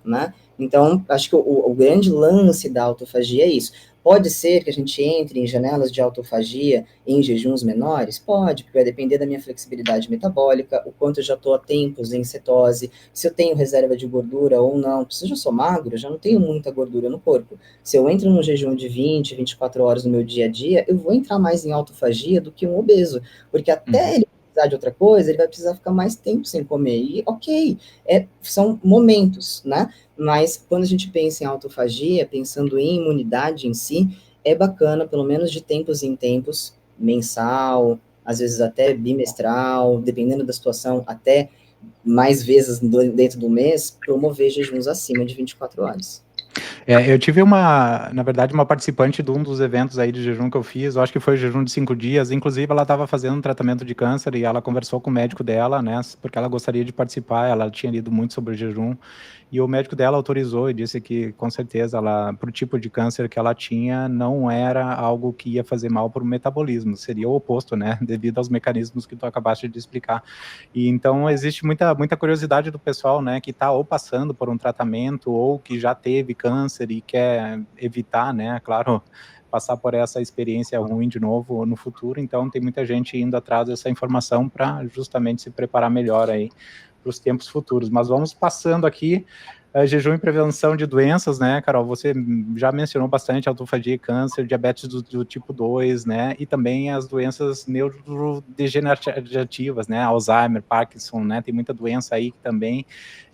né? Então, acho que o grande lance da autofagia é isso. Pode ser que a gente entre em janelas de autofagia em jejuns menores? Pode, porque vai depender da minha flexibilidade metabólica, o quanto eu já estou há tempos em cetose, se eu tenho reserva de gordura ou não. Se eu já sou magro, eu já não tenho muita gordura no corpo. Se eu entro num jejum de 20, 24 horas no meu dia a dia, eu vou entrar mais em autofagia do que um obeso, porque até ele precisar de outra coisa, ele vai precisar ficar mais tempo sem comer. E ok, são momentos, né? Mas quando a gente pensa em autofagia, pensando em imunidade em si, é bacana, pelo menos de tempos em tempos, mensal, às vezes até bimestral, dependendo da situação, até mais vezes dentro do mês, promover jejuns acima de 24 horas. Eu tive na verdade, uma participante de um dos eventos aí de jejum que eu fiz, eu acho que foi o jejum de 5 dias, inclusive ela estava fazendo um tratamento de câncer e ela conversou com o médico dela, né, porque ela gostaria de participar, ela tinha lido muito sobre o jejum, e o médico dela autorizou e disse que, com certeza, para o tipo de câncer que ela tinha, não era algo que ia fazer mal para o metabolismo, seria o oposto, né, devido aos mecanismos que tu acabaste de explicar. E então existe muita curiosidade do pessoal, né, que está ou passando por um tratamento ou que já teve câncer e quer evitar, né, claro, passar por essa experiência ruim de novo no futuro. Então tem muita gente indo atrás dessa informação para justamente se preparar melhor aí para os tempos futuros. Mas vamos passando aqui. Jejum e prevenção de doenças, né, Carol? Você já mencionou bastante autofagia e câncer, diabetes do tipo 2, né? E também as doenças neurodegenerativas, né? Alzheimer, Parkinson, né? Tem muita doença aí que também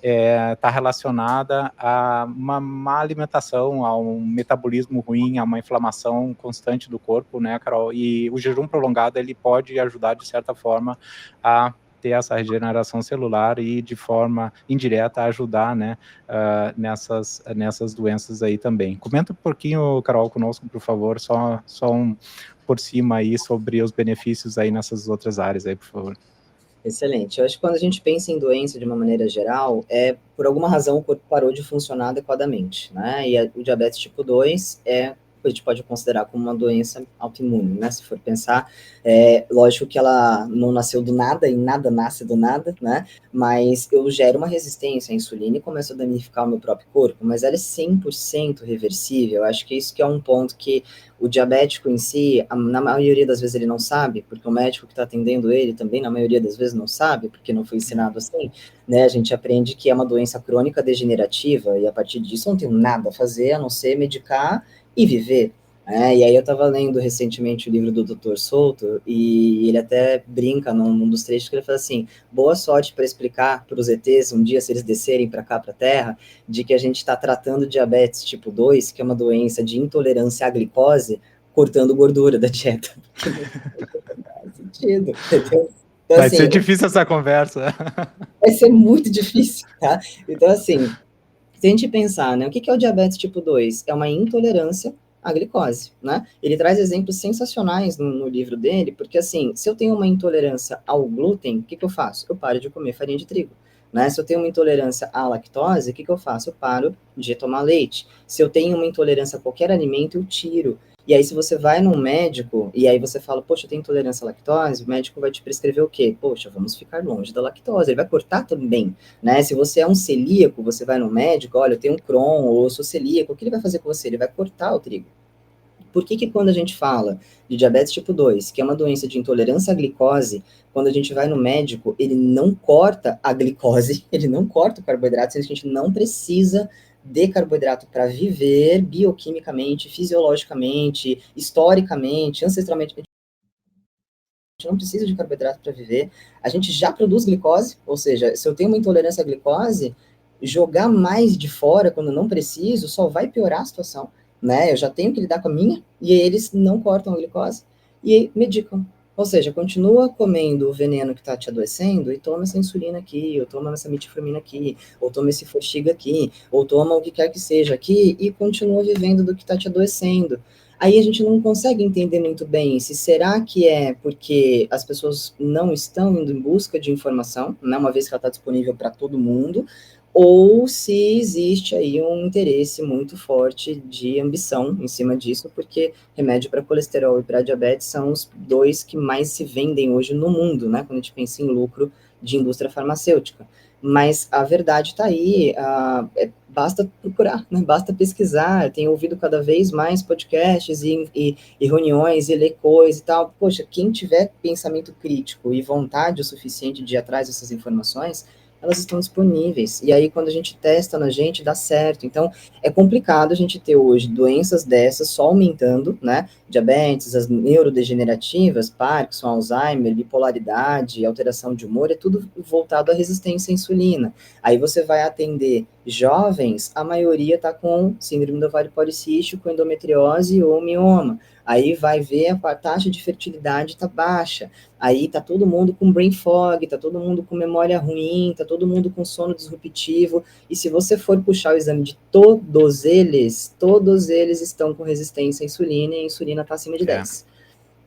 está relacionada a uma má alimentação, a um metabolismo ruim, a uma inflamação constante do corpo, né, Carol? E o jejum prolongado, ele pode ajudar, de certa forma, a ter essa regeneração celular e, de forma indireta, ajudar, né, nessas doenças aí também. Comenta um pouquinho, Carol, conosco, por favor, só por cima aí sobre os benefícios aí nessas outras áreas aí, por favor. Excelente. Eu acho que quando a gente pensa em doença de uma maneira geral, por alguma razão o corpo parou de funcionar adequadamente, né? E o diabetes tipo 2 a gente pode considerar como uma doença autoimune, né? Se for pensar, lógico que ela não nasceu do nada e nada nasce do nada, né? Mas eu gero uma resistência à insulina e começo a danificar o meu próprio corpo, mas ela é 100% reversível. Eu acho que isso que é um ponto que o diabético em si, na maioria das vezes ele não sabe, porque o médico que está atendendo ele também, na maioria das vezes, não sabe, porque não foi ensinado assim, né? A gente aprende que é uma doença crônica degenerativa e a partir disso não tem nada a fazer a não ser medicar e viver. E aí eu estava lendo recentemente o livro do Dr. Souto e ele até brinca num dos trechos que ele fala assim: boa sorte para explicar para os ETs um dia se eles descerem para cá para a Terra, de que a gente está tratando diabetes tipo 2, que é uma doença de intolerância à glicose, cortando gordura da dieta. Porque não faz sentido, entendeu? Então, Vai assim, ser difícil essa conversa. vai ser muito difícil, tá? Então, assim, se a gente pensar, né, o que é o diabetes tipo 2? É uma intolerância à glicose, né? Ele traz exemplos sensacionais no livro dele, porque assim, se eu tenho uma intolerância ao glúten, o que eu faço? Eu paro de comer farinha de trigo. Né? Se eu tenho uma intolerância à lactose, o que eu faço? Eu paro de tomar leite. Se eu tenho uma intolerância a qualquer alimento, eu tiro. E aí, se você vai num médico e aí você fala, poxa, eu tenho intolerância à lactose, o médico vai te prescrever o quê? Poxa, vamos ficar longe da lactose. Ele vai cortar também, né? Se você é um celíaco, você vai no médico, olha, eu tenho um Crohn ou eu sou celíaco, o que ele vai fazer com você? Ele vai cortar o trigo. Por que quando a gente fala de diabetes tipo 2, que é uma doença de intolerância à glicose, quando a gente vai no médico, ele não corta a glicose, ele não corta o carboidrato, sendo que a gente não precisa de carboidrato para viver bioquimicamente, fisiologicamente, historicamente, ancestralmente. A gente não precisa de carboidrato para viver. A gente já produz glicose, ou seja, se eu tenho uma intolerância à glicose, jogar mais de fora quando não preciso só vai piorar a situação, né? Eu já tenho que lidar com a minha e eles não cortam a glicose e medicam. Ou seja, continua comendo o veneno que está te adoecendo e toma essa insulina aqui, ou toma essa metformina aqui, ou toma esse Forxiga aqui, ou toma o que quer que seja aqui e continua vivendo do que está te adoecendo. Aí a gente não consegue entender muito bem se será que é porque as pessoas não estão indo em busca de informação, né, uma vez que ela está disponível para todo mundo, ou se existe aí um interesse muito forte de ambição em cima disso, porque remédio para colesterol e para diabetes são os dois que mais se vendem hoje no mundo, né, quando a gente pensa em lucro de indústria farmacêutica. mas a verdade está aí, basta procurar, né? Basta pesquisar. Eu tenho ouvido cada vez mais podcasts e reuniões e ler coisas e tal. Poxa, quem tiver pensamento crítico e vontade o suficiente de ir atrás dessas informações, elas estão disponíveis. E aí, quando a gente testa na gente, dá certo. Então, é complicado a gente ter hoje doenças dessas só aumentando, né? Diabetes, as neurodegenerativas, Parkinson, Alzheimer, bipolaridade, alteração de humor, é tudo voltado à resistência à insulina. Aí você vai atender jovens, a maioria está com síndrome do ovário policístico, endometriose ou mioma. Aí vai ver a taxa de fertilidade está baixa. Aí tá todo mundo com brain fog, tá todo mundo com memória ruim, tá todo mundo com sono disruptivo. E se você for puxar o exame de todos eles estão com resistência à insulina e a insulina está acima de 10.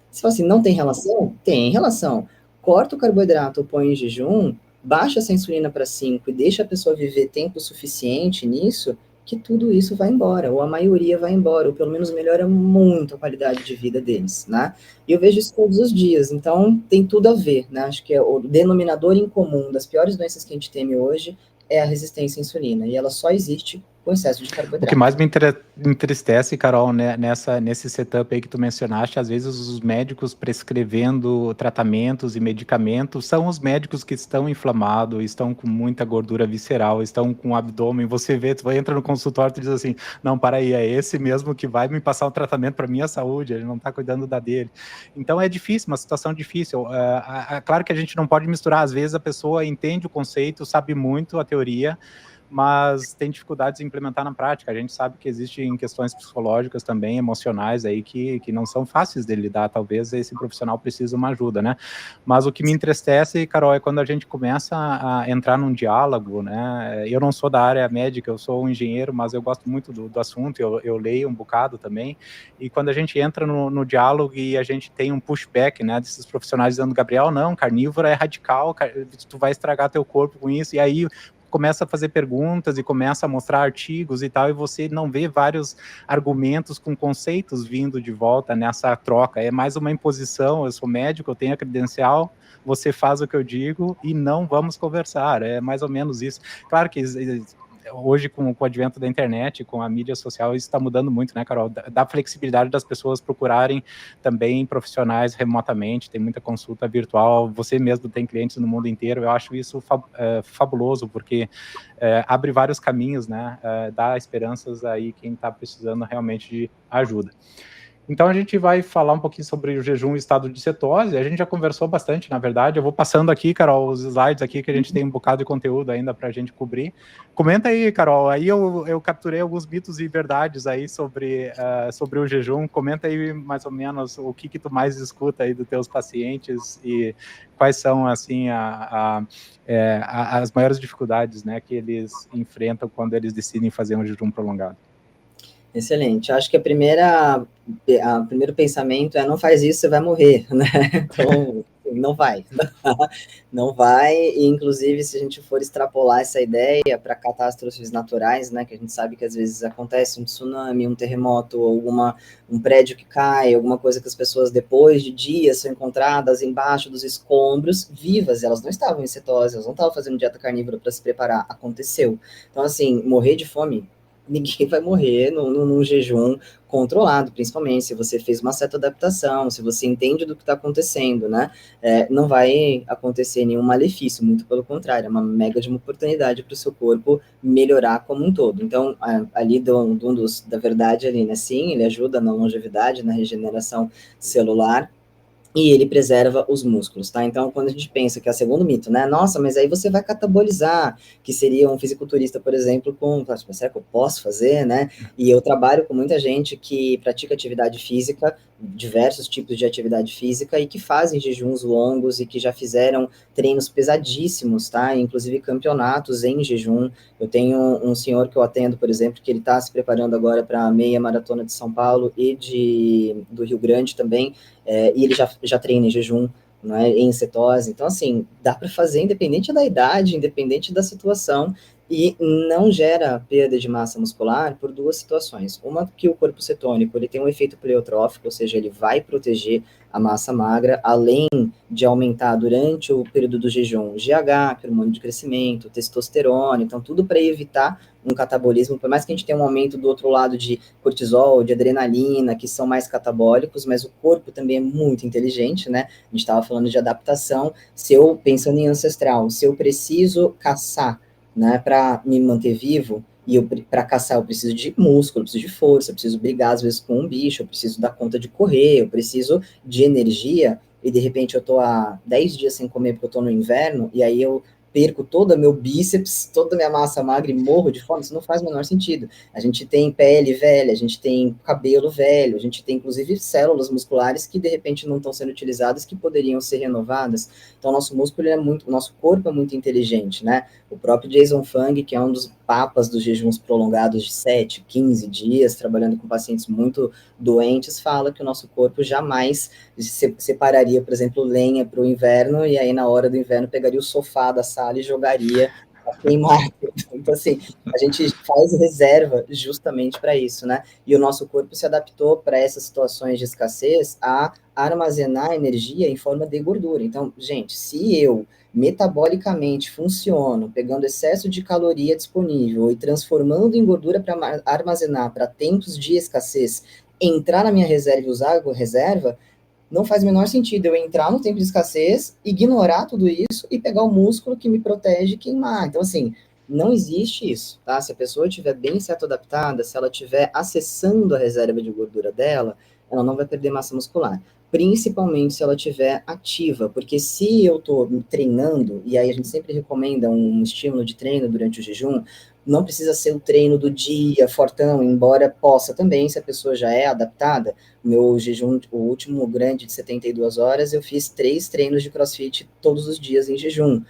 Você fala assim, não tem relação? Tem relação. Corta o carboidrato ou põe em jejum, baixa essa insulina para 5 e deixa a pessoa viver tempo suficiente nisso, que tudo isso vai embora, ou a maioria vai embora, ou pelo menos melhora muito a qualidade de vida deles, né? E eu vejo isso todos os dias, então tem tudo a ver, né? Acho que o denominador em comum das piores doenças que a gente teme hoje é a resistência à insulina, e ela só existe com excesso de O que carboidrato. mais me entristece, Carol, né, nesse setup aí que tu mencionaste, às vezes os médicos prescrevendo tratamentos e medicamentos são os médicos que estão inflamados, estão com muita gordura visceral, estão com o abdômen. Você vê, tu entra no consultório e diz assim, não, para aí, é esse mesmo que vai me passar um tratamento para minha saúde, ele não está cuidando da dele. Então é difícil, uma situação difícil. Claro que a gente não pode misturar, às vezes a pessoa entende o conceito, sabe muito a teoria, mas tem dificuldades em implementar na prática. A gente sabe que existem questões psicológicas também, emocionais aí, que não são fáceis de lidar. Talvez esse profissional precise de uma ajuda, né? Mas o que me entristece, Carol, é quando a gente começa a entrar num diálogo, né? Eu não sou da área médica, eu sou um engenheiro, mas eu gosto muito do assunto, eu leio um bocado também, e quando a gente entra no diálogo e a gente tem um pushback, né, desses profissionais dizendo, Gabriel, não, carnívoro é radical, tu vai estragar teu corpo com isso, e aí começa a fazer perguntas e começa a mostrar artigos e tal, e você não vê vários argumentos com conceitos vindo de volta nessa troca. É mais uma imposição, eu sou médico, eu tenho a credencial, você faz o que eu digo e não vamos conversar. É mais ou menos isso. Claro que hoje, com o advento da internet, com a mídia social, isso está mudando muito, né, Carol? Da flexibilidade das pessoas procurarem também profissionais remotamente, tem muita consulta virtual, você mesmo tem clientes no mundo inteiro, eu acho isso fabuloso, porque abre vários caminhos, né, dá esperanças aí quem está precisando realmente de ajuda. Então, a gente vai falar um pouquinho sobre o jejum e estado de cetose. A gente já conversou bastante, na verdade. Eu vou passando aqui, Carol, os slides aqui, que a gente tem um bocado de conteúdo ainda para a gente cobrir. Comenta aí, Carol. Aí eu capturei alguns mitos e verdades aí sobre o jejum. Comenta aí, mais ou menos, o que tu mais escuta aí dos teus pacientes e quais são, assim, as maiores dificuldades, né, que eles enfrentam quando eles decidem fazer um jejum prolongado. Excelente. Acho que o primeiro pensamento é não faz isso, você vai morrer, né? Então, não vai. Não vai, e inclusive se a gente for extrapolar essa ideia para catástrofes naturais, né, que a gente sabe que às vezes acontece um tsunami, um terremoto, um prédio que cai, alguma coisa que as pessoas depois de dias são encontradas embaixo dos escombros, vivas, elas não estavam em cetose, elas não estavam fazendo dieta carnívora para se preparar, aconteceu. Então assim, morrer de fome, ninguém vai morrer num jejum controlado, principalmente se você fez uma certa adaptação, se você entende do que está acontecendo, né? Não vai acontecer nenhum malefício, muito pelo contrário, é uma mega de uma oportunidade para o seu corpo melhorar como um todo. Então, ali da verdade ali, né? Sim, ele ajuda na longevidade, na regeneração celular, e ele preserva os músculos, tá? Então, quando a gente pensa que é o segundo mito, né? Nossa, mas aí você vai catabolizar, que seria um fisiculturista, por exemplo, será que eu posso fazer, né? E eu trabalho com muita gente que pratica atividade física, diversos tipos de atividade física, e que fazem jejuns longos e que já fizeram treinos pesadíssimos, tá? Inclusive campeonatos em jejum. Eu tenho um senhor que eu atendo, por exemplo, que ele está se preparando agora para a meia maratona de São Paulo e do Rio Grande também, e ele já treina em jejum, né, em cetose. Então, assim, dá para fazer independente da idade, independente da situação, e não gera perda de massa muscular por duas situações. Uma, que o corpo cetônico ele tem um efeito pleiotrófico, ou seja, ele vai proteger a massa magra, além de aumentar durante o período do jejum GH, que é o hormônio de crescimento, testosterona, então tudo para evitar um catabolismo, por mais que a gente tenha um aumento do outro lado de cortisol, de adrenalina, que são mais catabólicos, mas o corpo também é muito inteligente, né? A gente estava falando de adaptação, se eu, pensando em ancestral, se eu preciso caçar, né, para me manter vivo, e para caçar eu preciso de músculo, eu preciso de força, eu preciso brigar às vezes com um bicho, eu preciso dar conta de correr, eu preciso de energia, e de repente eu tô há 10 dias sem comer porque eu tô no inverno, e aí eu perco todo o meu bíceps, toda a minha massa magra e morro de fome, isso não faz o menor sentido. A gente tem pele velha, a gente tem cabelo velho, a gente tem inclusive células musculares que de repente não estão sendo utilizadas, que poderiam ser renovadas. Então nosso músculo é muito, nosso corpo é muito inteligente, né? O próprio Jason Fung, que é um dos papas dos jejuns prolongados de 7, 15 dias, trabalhando com pacientes muito doentes, fala que o nosso corpo jamais separaria, por exemplo, lenha para o inverno, e aí na hora do inverno pegaria o sofá da sala e jogaria a queimar. Então, assim, a gente faz reserva justamente para isso, né? E o nosso corpo se adaptou para essas situações de escassez a armazenar energia em forma de gordura. Então, gente, se eu metabolicamente funciono, pegando excesso de caloria disponível e transformando em gordura para armazenar para tempos de escassez, entrar na minha reserva e usar a reserva, não faz o menor sentido eu entrar no tempo de escassez, ignorar tudo isso e pegar o músculo que me protege e queimar. Então, assim, não existe isso, tá? Se a pessoa estiver bem seto-adaptada, se ela estiver acessando a reserva de gordura dela, ela não vai perder massa muscular. Principalmente se ela estiver ativa, porque se eu estou treinando, e aí a gente sempre recomenda um estímulo de treino durante o jejum, não precisa ser o treino do dia, fortão, embora possa também, se a pessoa já é adaptada. Meu jejum, o último grande de 72 horas, eu fiz 3 treinos de CrossFit todos os dias em jejum,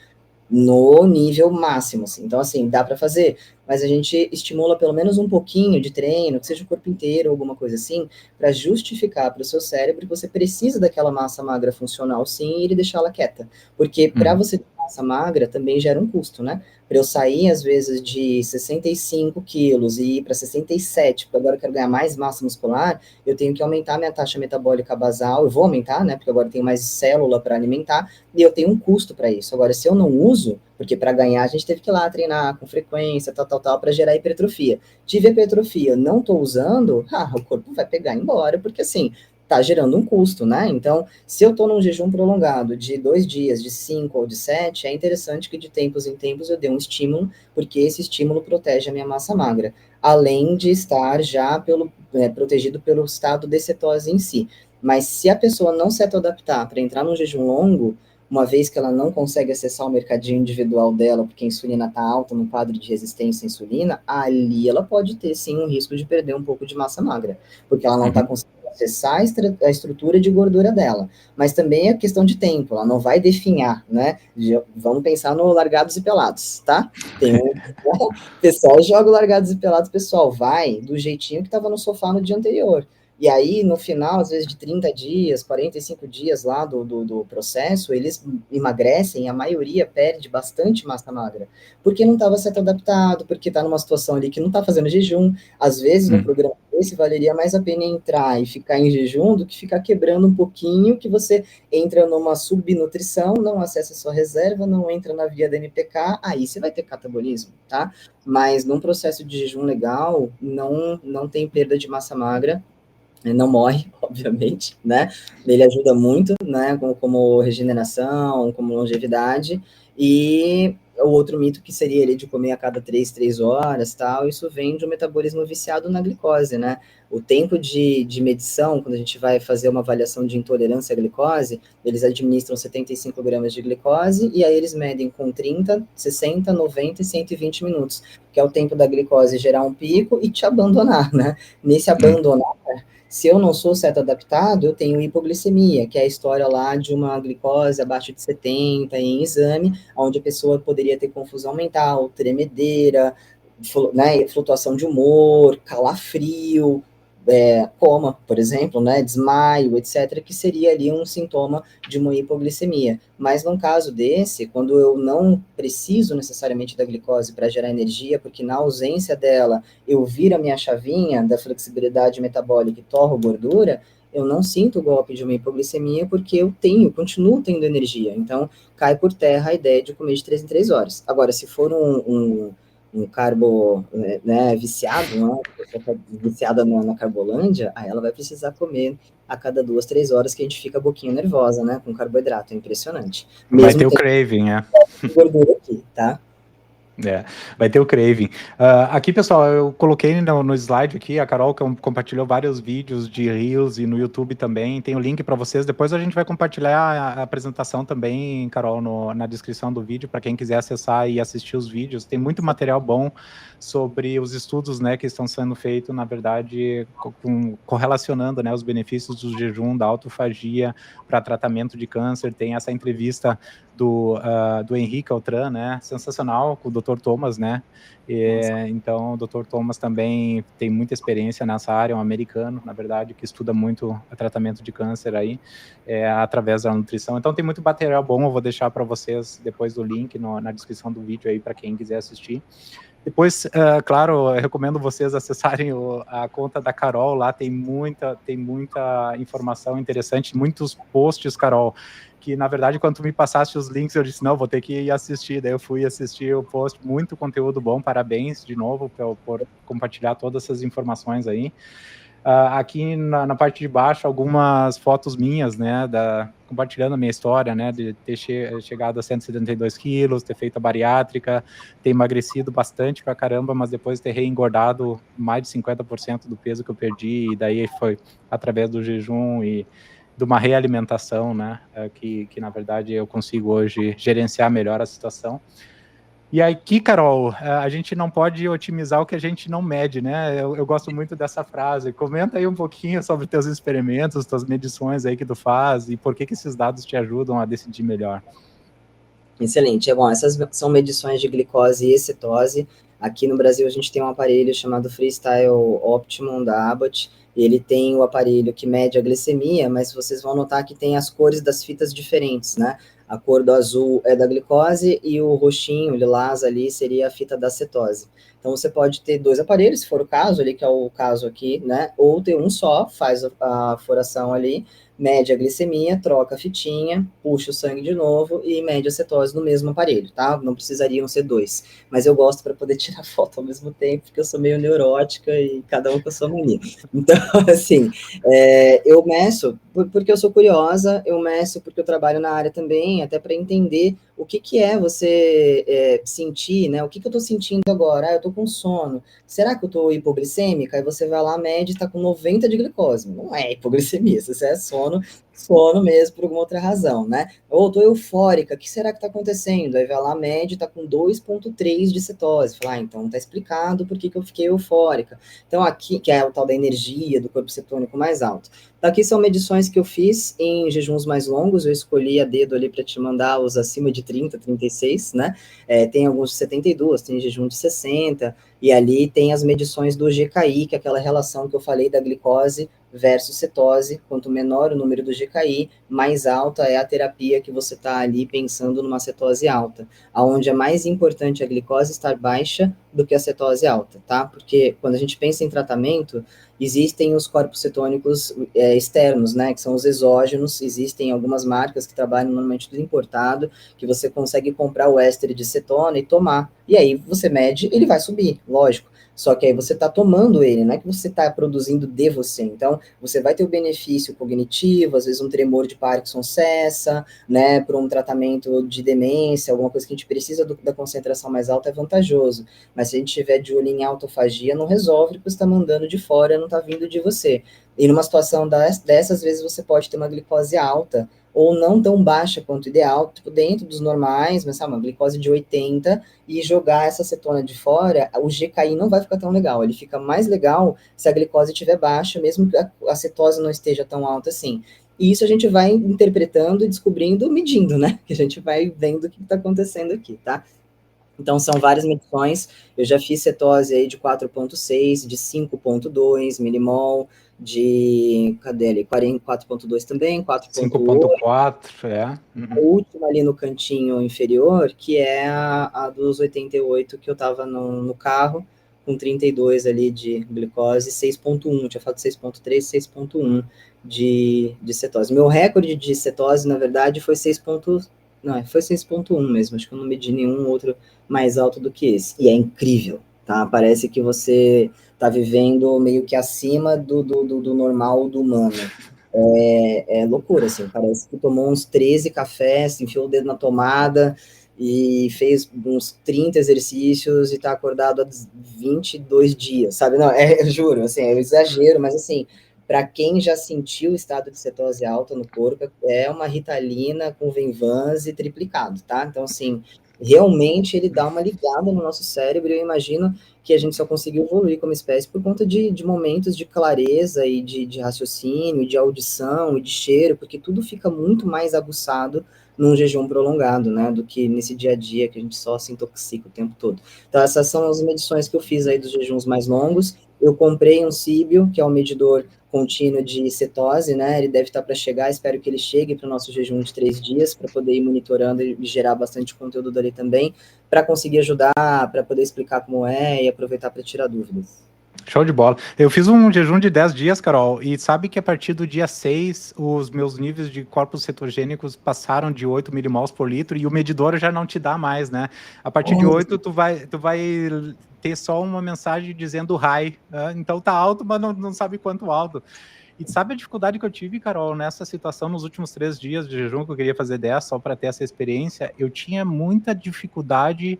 no nível máximo, assim. Então, assim, dá para fazer, mas a gente estimula pelo menos um pouquinho de treino, que seja o corpo inteiro, alguma coisa assim, para justificar para o seu cérebro que você precisa daquela massa magra funcional, sim, e ele deixá-la quieta. Porque para você ter massa magra também gera um custo, né? Para eu sair, às vezes, de 65 quilos e ir para 67, porque agora eu quero ganhar mais massa muscular, eu tenho que aumentar minha taxa metabólica basal, eu vou aumentar, né? Porque agora eu tenho mais célula para alimentar, e eu tenho um custo para isso. Agora, se eu não uso, porque para ganhar a gente teve que ir lá treinar com frequência, tal, para gerar hipertrofia. Tive hipertrofia, não estou usando, o corpo vai pegar embora, porque assim, tá gerando um custo, né? Então, se eu estou num jejum prolongado de 2 dias, de 5 ou de 7, é interessante que de tempos em tempos eu dê um estímulo, porque esse estímulo protege a minha massa magra, além de estar já protegido pelo estado de cetose em si. Mas se a pessoa não se adaptar para entrar num jejum longo, uma vez que ela não consegue acessar o mercadinho individual dela, porque a insulina está alta no quadro de resistência à insulina, ali ela pode ter sim um risco de perder um pouco de massa magra, porque ela não está conseguindo acessar a estrutura de gordura dela. Mas também é questão de tempo, ela não vai definhar, né? Vamos pensar no largados e pelados, tá? Tem um pessoal joga largados e pelados, pessoal, vai do jeitinho que estava no sofá no dia anterior. E aí, no final, às vezes de 30 dias, 45 dias lá do processo, eles emagrecem, a maioria perde bastante massa magra, porque não estava certo adaptado, porque está numa situação ali que não está fazendo jejum. Às vezes, no programa desse, valeria mais a pena entrar e ficar em jejum do que ficar quebrando um pouquinho, que você entra numa subnutrição, não acessa a sua reserva, não entra na via da MPK, aí você vai ter catabolismo, tá? Mas num processo de jejum legal, não tem perda de massa magra, não morre, obviamente, né? Ele ajuda muito, né? Como regeneração, como longevidade. E o outro mito que seria ele de comer a cada 3 horas, tal, isso vem de um metabolismo viciado na glicose, né? O tempo de medição, quando a gente vai fazer uma avaliação de intolerância à glicose, eles administram 75 gramas de glicose e aí eles medem com 30, 60, 90 e 120 minutos, que é o tempo da glicose gerar um pico e te abandonar, né? Nesse abandonar, se eu não sou certo adaptado, eu tenho hipoglicemia, que é a história lá de uma glicose abaixo de 70 em exame, onde a pessoa poderia ter confusão mental, tremedeira, né, flutuação de humor, calafrio, coma, por exemplo, né, desmaio, etc., que seria ali um sintoma de uma hipoglicemia. Mas num caso desse, quando eu não preciso necessariamente da glicose para gerar energia, porque na ausência dela eu viro a minha chavinha da flexibilidade metabólica e torro gordura, eu não sinto o golpe de uma hipoglicemia porque eu continuo tendo energia. Então, cai por terra a ideia de comer de 3 em 3 horas. Agora, se for um carbo, né, viciado, né, a pessoa tá viciada na carbolândia, aí ela vai precisar comer a cada 2, 3 horas, que a gente fica a boquinha nervosa, né, com carboidrato, é impressionante. Vai Mesmo ter o tendo craving, gordura aqui, tá? Vai ter o craving. Aqui, pessoal, eu coloquei no slide aqui, a Carol compartilhou vários vídeos de Reels e no YouTube também, tem o link para vocês. Depois a gente vai compartilhar a apresentação também, Carol, na descrição do vídeo, para quem quiser acessar e assistir os vídeos. Tem muito material bom sobre os estudos, né, que estão sendo feitos, na verdade, correlacionando, né, os benefícios do jejum, da autofagia para tratamento de câncer. Tem essa entrevista do Henrique Altran, né, sensacional, com o Dr. Thomas, né, então o Dr. Thomas também tem muita experiência nessa área, é um americano, na verdade, que estuda muito o tratamento de câncer aí, através da nutrição. Então tem muito material bom, eu vou deixar para vocês depois do link na descrição do vídeo aí, para quem quiser assistir. Depois, claro, eu recomendo vocês acessarem a conta da Carol, lá tem muita informação interessante, muitos posts, Carol, que na verdade quando tu me passaste os links eu disse, não, vou ter que ir assistir, daí eu fui assistir o post, muito conteúdo bom, parabéns de novo por compartilhar todas essas informações aí. Aqui na parte de baixo, algumas fotos minhas, né, compartilhando a minha história, né, de ter chegado a 172 quilos, ter feito a bariátrica, ter emagrecido bastante pra caramba, mas depois ter reengordado mais de 50% do peso que eu perdi, e daí foi através do jejum e de uma realimentação, né, que na verdade eu consigo hoje gerenciar melhor a situação. E aqui, Carol, a gente não pode otimizar o que a gente não mede, né? Eu gosto muito dessa frase. Comenta aí um pouquinho sobre teus experimentos, tuas medições aí que tu faz e por que esses dados te ajudam a decidir melhor. Excelente. Bom, essas são medições de glicose e cetose. Aqui no Brasil a gente tem um aparelho chamado Freestyle Optimum da Abbott. Ele tem o aparelho que mede a glicemia, mas vocês vão notar que tem as cores das fitas diferentes, né? A cor do azul é da glicose e o roxinho, o lilás ali, seria a fita da cetose. Então você pode ter 2 aparelhos, se for o caso ali, que é o caso aqui, né? Ou ter um só, faz a furação ali, mede a glicemia, troca a fitinha, puxa o sangue de novo e mede a cetose no mesmo aparelho, tá? Não precisariam ser 2. Mas eu gosto para poder tirar foto ao mesmo tempo, porque eu sou meio neurótica e cada um com a sua mania. Então, assim, eu meço porque eu sou curiosa, eu meço porque eu trabalho na área também, até para entender o que é você sentir, né? O que eu estou sentindo agora? Eu estou com sono. Será que eu estou hipoglicêmica? Aí você vai lá, mede, está com 90 de glicose. Não é hipoglicemia, isso é sono mesmo, por alguma outra razão, né? Ou estou eufórica, o que será que está acontecendo? Aí vai lá, mede, está com 2,3 de cetose. Fala, então está explicado por que eu fiquei eufórica. Então aqui, que é o tal da energia do corpo cetônico mais alto. Aqui são medições que eu fiz em jejuns mais longos, eu escolhi a dedo ali para te mandar os acima de 30, 36, né? Tem alguns de 72, tem jejum de 60, e ali tem as medições do GKI, que é aquela relação que eu falei da glicose versus cetose. Quanto menor o número do GKI, mais alta é a terapia que você está ali pensando numa cetose alta, aonde é mais importante a glicose estar baixa do que a cetose alta, tá? Porque quando a gente pensa em tratamento, existem os corpos cetônicos externos, né, que são os exógenos. Existem algumas marcas que trabalham normalmente do importado, que você consegue comprar o éster de cetona e tomar. E aí você mede, ele vai subir, lógico. Só que aí você está tomando ele, não é que você está produzindo de você. Então, você vai ter o benefício cognitivo, às vezes um tremor de Parkinson cessa, né, para um tratamento de demência, alguma coisa que a gente precisa da concentração mais alta é vantajoso. Mas se a gente tiver de olho em autofagia, não resolve, porque você está mandando de fora, não está vindo de você. E numa situação dessas, às vezes você pode ter uma glicose alta, ou não tão baixa quanto o ideal, tipo, dentro dos normais, mas sabe, uma glicose de 80, e jogar essa cetona de fora, o GKI não vai ficar tão legal. Ele fica mais legal se a glicose estiver baixa, mesmo que a cetose não esteja tão alta assim. E isso a gente vai interpretando e descobrindo, medindo, né? Que a gente vai vendo o que está acontecendo aqui, tá? Então, são várias medições. Eu já fiz cetose aí de 4,6, de 5,2 milimol, de, cadê ali? 4,2 também, 4,8. 5,4, A última ali no cantinho inferior, que é a dos 88 que eu estava no carro, com 32 ali de glicose, 6,1. Tinha falado 6,3, 6,1 de cetose. Meu recorde de cetose, na verdade, foi 6. Não, foi 6,1 mesmo. Acho que eu não medi nenhum outro mais alto do que esse. E é incrível, tá? Parece que você está vivendo meio que acima do normal do humano. É loucura, assim, parece que tomou uns 13 cafés, enfiou o dedo na tomada e fez uns 30 exercícios e tá acordado há 22 dias, sabe? Não, eu juro, assim, é um exagero, mas assim, para quem já sentiu o estado de cetose alta no corpo, é uma Ritalina com Venvans e triplicado, tá? Então, assim, realmente ele dá uma ligada no nosso cérebro e eu imagino que a gente só conseguiu evoluir como espécie por conta de momentos de clareza e de raciocínio, de audição e de cheiro, porque tudo fica muito mais aguçado num jejum prolongado, né, do que nesse dia a dia que a gente só se intoxica o tempo todo. Então, essas são as medições que eu fiz aí dos jejuns mais longos. Eu comprei um Síbio, que é um medidor contínuo de cetose, né? Ele deve estar para chegar, espero que ele chegue para o nosso jejum de 3 dias, para poder ir monitorando e gerar bastante conteúdo dali também, para conseguir ajudar, para poder explicar como é e aproveitar para tirar dúvidas. Show de bola. Eu fiz um jejum de 10 dias, Carol, e sabe que a partir do dia 6, os meus níveis de corpos cetogênicos passaram de 8 milimols por litro e o medidor já não te dá mais, né? A partir de 8, tu vai ter só uma mensagem dizendo high, né? Então tá alto, mas não sabe quanto alto. E sabe a dificuldade que eu tive, Carol, nessa situação nos últimos 3 dias de jejum, que eu queria fazer 10 só para ter essa experiência? Eu tinha muita dificuldade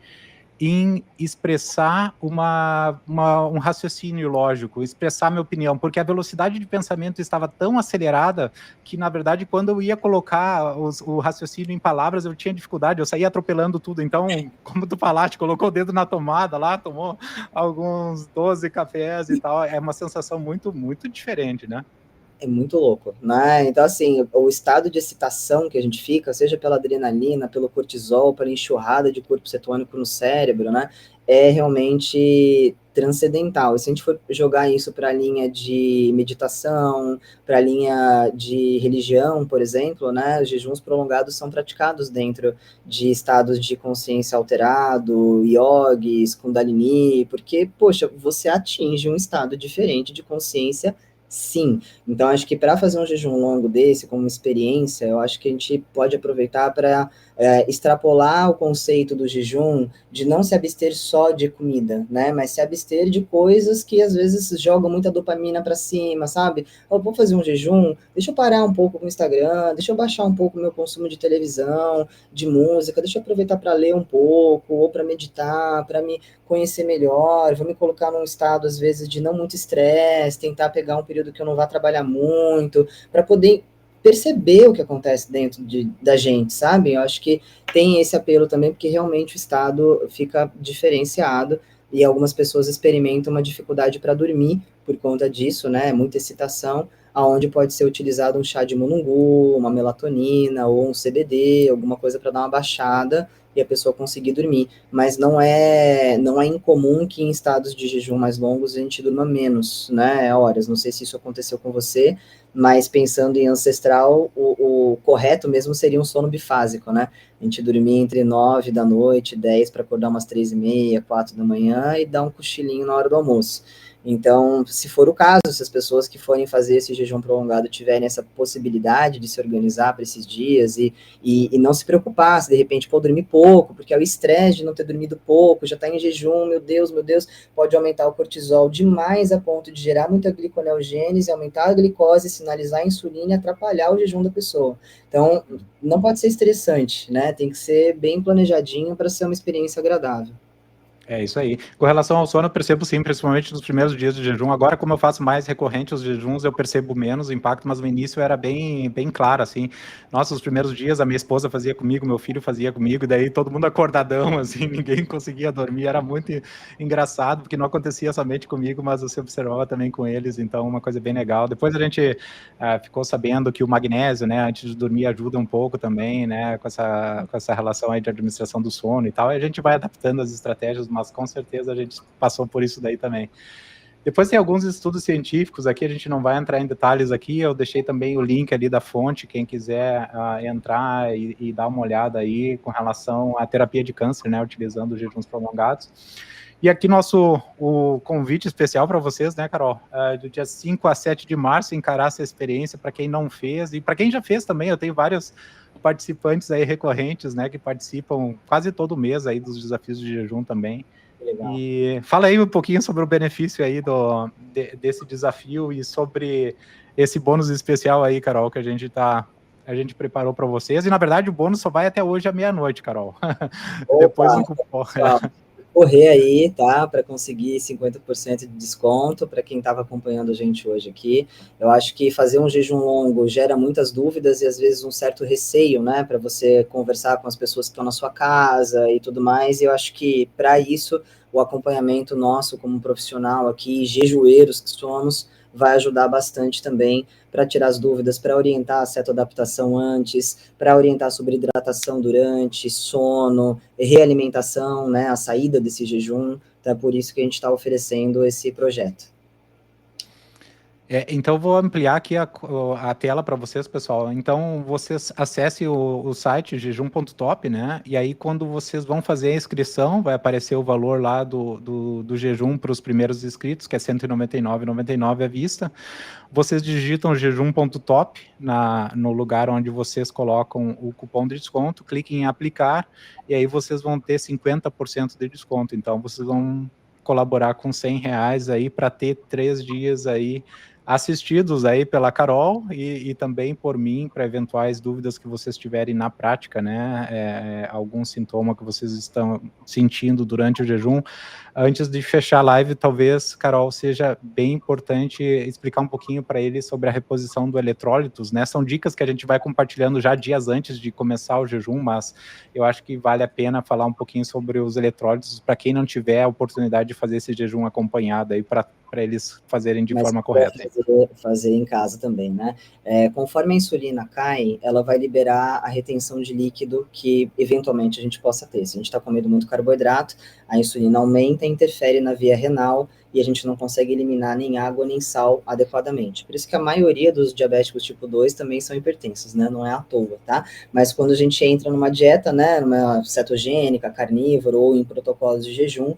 em expressar um raciocínio lógico, expressar minha opinião, porque a velocidade de pensamento estava tão acelerada que, na verdade, quando eu ia colocar o raciocínio em palavras, eu tinha dificuldade, eu saía atropelando tudo. Então, como tu falaste, colocou o dedo na tomada lá, tomou alguns 12 cafés e tal, é uma sensação muito, muito diferente, né? É muito louco, né? Então, assim, o estado de excitação que a gente fica, seja pela adrenalina, pelo cortisol, pela enxurrada de corpo cetônico no cérebro, né? É realmente transcendental. E se a gente for jogar isso para a linha de meditação, para a linha de religião, por exemplo, né? Os jejuns prolongados são praticados dentro de estados de consciência alterado, yogis, kundalini, porque, poxa, você atinge um estado diferente de consciência. Sim, então acho que para fazer um jejum longo desse, como experiência, eu acho que a gente pode aproveitar para extrapolar o conceito do jejum de não se abster só de comida, né? Mas se abster de coisas que às vezes jogam muita dopamina para cima, sabe? Eu vou fazer um jejum, deixa eu parar um pouco com o Instagram, deixa eu baixar um pouco o meu consumo de televisão, de música, deixa eu aproveitar para ler um pouco, ou para meditar, para me conhecer melhor, vou me colocar num estado, às vezes, de não muito estresse, tentar pegar um período que eu não vá trabalhar muito, para poder perceber o que acontece dentro da gente, sabe? Eu acho que tem esse apelo também, porque realmente o estado fica diferenciado e algumas pessoas experimentam uma dificuldade para dormir por conta disso, né? Muita excitação, aonde pode ser utilizado um chá de mulungu, uma melatonina ou um CBD, alguma coisa para dar uma baixada e a pessoa conseguir dormir. Mas não é incomum que em estados de jejum mais longos a gente durma menos, né? Horas. Não sei se isso aconteceu com você, mas pensando em ancestral, o correto mesmo seria um sono bifásico, né? A gente dormir entre 9 da noite, 10 para acordar umas 3h30, 4 da manhã e dar um cochilinho na hora do almoço. Então, se for o caso, se as pessoas que forem fazer esse jejum prolongado tiverem essa possibilidade de se organizar para esses dias e não se preocupar se de repente pode dormir pouco, porque é o estresse de não ter dormido pouco, já está em jejum, meu Deus, pode aumentar o cortisol demais a ponto de gerar muita gliconeogênese, aumentar a glicose, sinalizar a insulina e atrapalhar o jejum da pessoa. Então, não pode ser estressante, né? Tem que ser bem planejadinho para ser uma experiência agradável. É isso aí. Com relação ao sono, eu percebo sim, principalmente nos primeiros dias de jejum. Agora, como eu faço mais recorrente os jejuns, eu percebo menos o impacto, mas no início era bem claro, assim. Nossa, os primeiros dias a minha esposa fazia comigo, meu filho fazia comigo, e daí todo mundo acordadão, assim, ninguém conseguia dormir. Era muito engraçado, porque não acontecia somente comigo, mas você observava também com eles, então uma coisa bem legal. Depois a gente ficou sabendo que o magnésio, né, antes de dormir ajuda um pouco também, né, com essa relação aí de administração do sono e tal, e a gente vai adaptando as estratégias, mas com certeza a gente passou por isso daí também. Depois tem alguns estudos científicos aqui, a gente não vai entrar em detalhes aqui, eu deixei também o link ali da fonte, quem quiser entrar e dar uma olhada aí com relação à terapia de câncer, né, utilizando jejuns prolongados. E aqui o convite especial para vocês, né, Carol, do dia 5 a 7 de março, encarar essa experiência para quem não fez, e para quem já fez também, eu tenho vários participantes aí recorrentes, né, que participam quase todo mês aí dos desafios de jejum também. Legal. E fala aí um pouquinho sobre o benefício aí desse desafio e sobre esse bônus especial aí, Carol, que a gente preparou para vocês. E, na verdade, o bônus só vai até hoje à meia-noite, Carol. Depois Opa, o cupom... pessoal, correr aí, tá? Para conseguir 50% de desconto para quem estava acompanhando a gente hoje aqui. Eu acho que fazer um jejum longo gera muitas dúvidas e às vezes um certo receio, né? Para você conversar com as pessoas que estão na sua casa e tudo mais. E eu acho que para isso o acompanhamento nosso como profissional aqui, jejueiros que somos, vai ajudar bastante também para tirar as dúvidas, para orientar a cetoadaptação antes, para orientar sobre hidratação durante, sono, realimentação, né, a saída desse jejum. Então é por isso que a gente está oferecendo esse projeto. Então, vou ampliar aqui a tela para vocês, pessoal. Então, vocês acessem o site jejum.top, né? E aí, quando vocês vão fazer a inscrição, vai aparecer o valor lá do jejum para os primeiros inscritos, que é R$ 199,99 à vista. Vocês digitam jejum.top no lugar onde vocês colocam o cupom de desconto, cliquem em aplicar, e aí vocês vão ter 50% de desconto. Então, vocês vão colaborar com R$ 100 aí para ter 3 dias aí assistidos aí pela Carol e também por mim, para eventuais dúvidas que vocês tiverem na prática, né, algum sintoma que vocês estão sentindo durante o jejum. Antes de fechar a live, talvez, Carol, seja bem importante explicar um pouquinho para eles sobre a reposição do eletrólitos, né, são dicas que a gente vai compartilhando já dias antes de começar o jejum, mas eu acho que vale a pena falar um pouquinho sobre os eletrólitos para quem não tiver a oportunidade de fazer esse jejum acompanhado aí para eles fazerem de forma correta. Fazer em casa também, né? Conforme a insulina cai, ela vai liberar a retenção de líquido que eventualmente a gente possa ter. Se a gente está comendo muito carboidrato, a insulina aumenta, interfere na via renal e a gente não consegue eliminar nem água nem sal adequadamente. Por isso que a maioria dos diabéticos tipo 2 também são hipertensos, né? Não é à toa, tá? Mas quando a gente entra numa dieta, né, numa cetogênica, carnívoro ou em protocolos de jejum,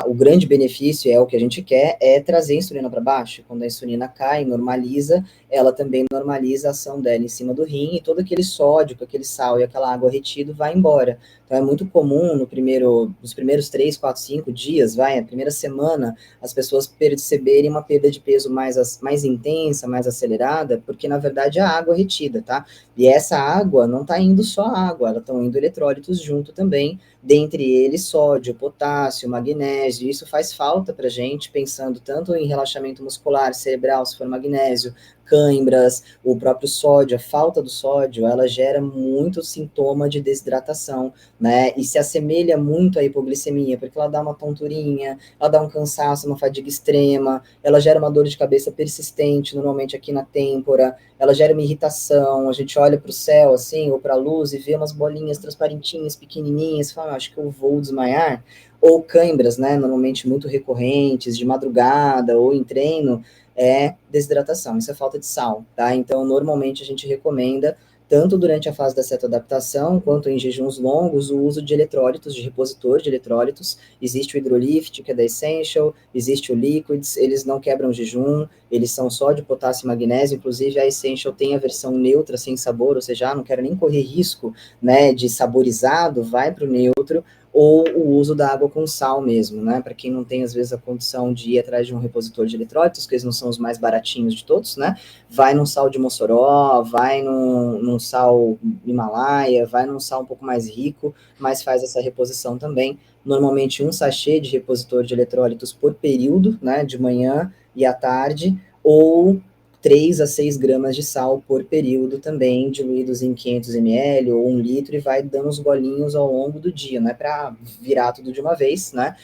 o grande benefício, é o que a gente quer, é trazer a insulina para baixo. Quando a insulina cai, normaliza, ela também normaliza a ação dela em cima do rim e todo aquele sódio, aquele sal e aquela água retido vai embora. Então é muito comum nos primeiros 3, 4, 5 dias, a primeira semana, as pessoas perceberem uma perda de peso mais intensa, mais acelerada, porque na verdade é a água retida, tá? E essa água não está indo só água, ela estão indo eletrólitos junto também, dentre eles sódio, potássio, magnésio. Isso faz falta para a gente, pensando tanto em relaxamento muscular, cerebral, se for magnésio, cãibras, o próprio sódio, a falta do sódio, ela gera muito sintoma de desidratação, né? E se assemelha muito à hipoglicemia, porque ela dá uma tonturinha, ela dá um cansaço, uma fadiga extrema, ela gera uma dor de cabeça persistente, normalmente aqui na têmpora, ela gera uma irritação, a gente olha para o céu, assim, ou para a luz e vê umas bolinhas transparentinhas, pequenininhas, fala, acho que eu vou desmaiar, ou cãibras, né, normalmente muito recorrentes, de madrugada ou em treino, é desidratação, isso é falta de sal, tá? Então, normalmente a gente recomenda, tanto durante a fase da cetoadaptação, quanto em jejuns longos, o uso de eletrólitos, de repositor de eletrólitos. Existe o Hidrolift, que é da Essential, existe o Liquids, eles não quebram o jejum, eles são sódio, potássio e magnésio, inclusive a Essential tem a versão neutra, sem sabor, ou seja, não quero nem correr risco, né, de saborizado, vai para o neutro, ou o uso da água com sal mesmo, né, para quem não tem, às vezes, a condição de ir atrás de um repositor de eletrólitos, que eles não são os mais baratinhos de todos, né, vai num sal de Mossoró, vai num sal Himalaia, vai num sal um pouco mais rico, mas faz essa reposição também. Normalmente um sachê de repositor de eletrólitos por período, né, de manhã e à tarde, ou 3 a 6 gramas de sal por período também, diluídos em 500 ml ou 1 litro, e vai dando uns golinhos ao longo do dia, não é para virar tudo de uma vez, né?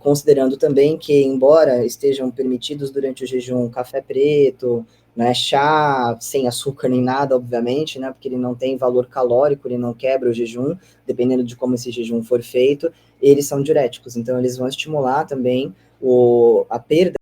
Considerando também que, embora estejam permitidos durante o jejum café preto, né, chá sem açúcar nem nada, obviamente, né, porque ele não tem valor calórico, ele não quebra o jejum, dependendo de como esse jejum for feito, eles são diuréticos, então eles vão estimular também a perda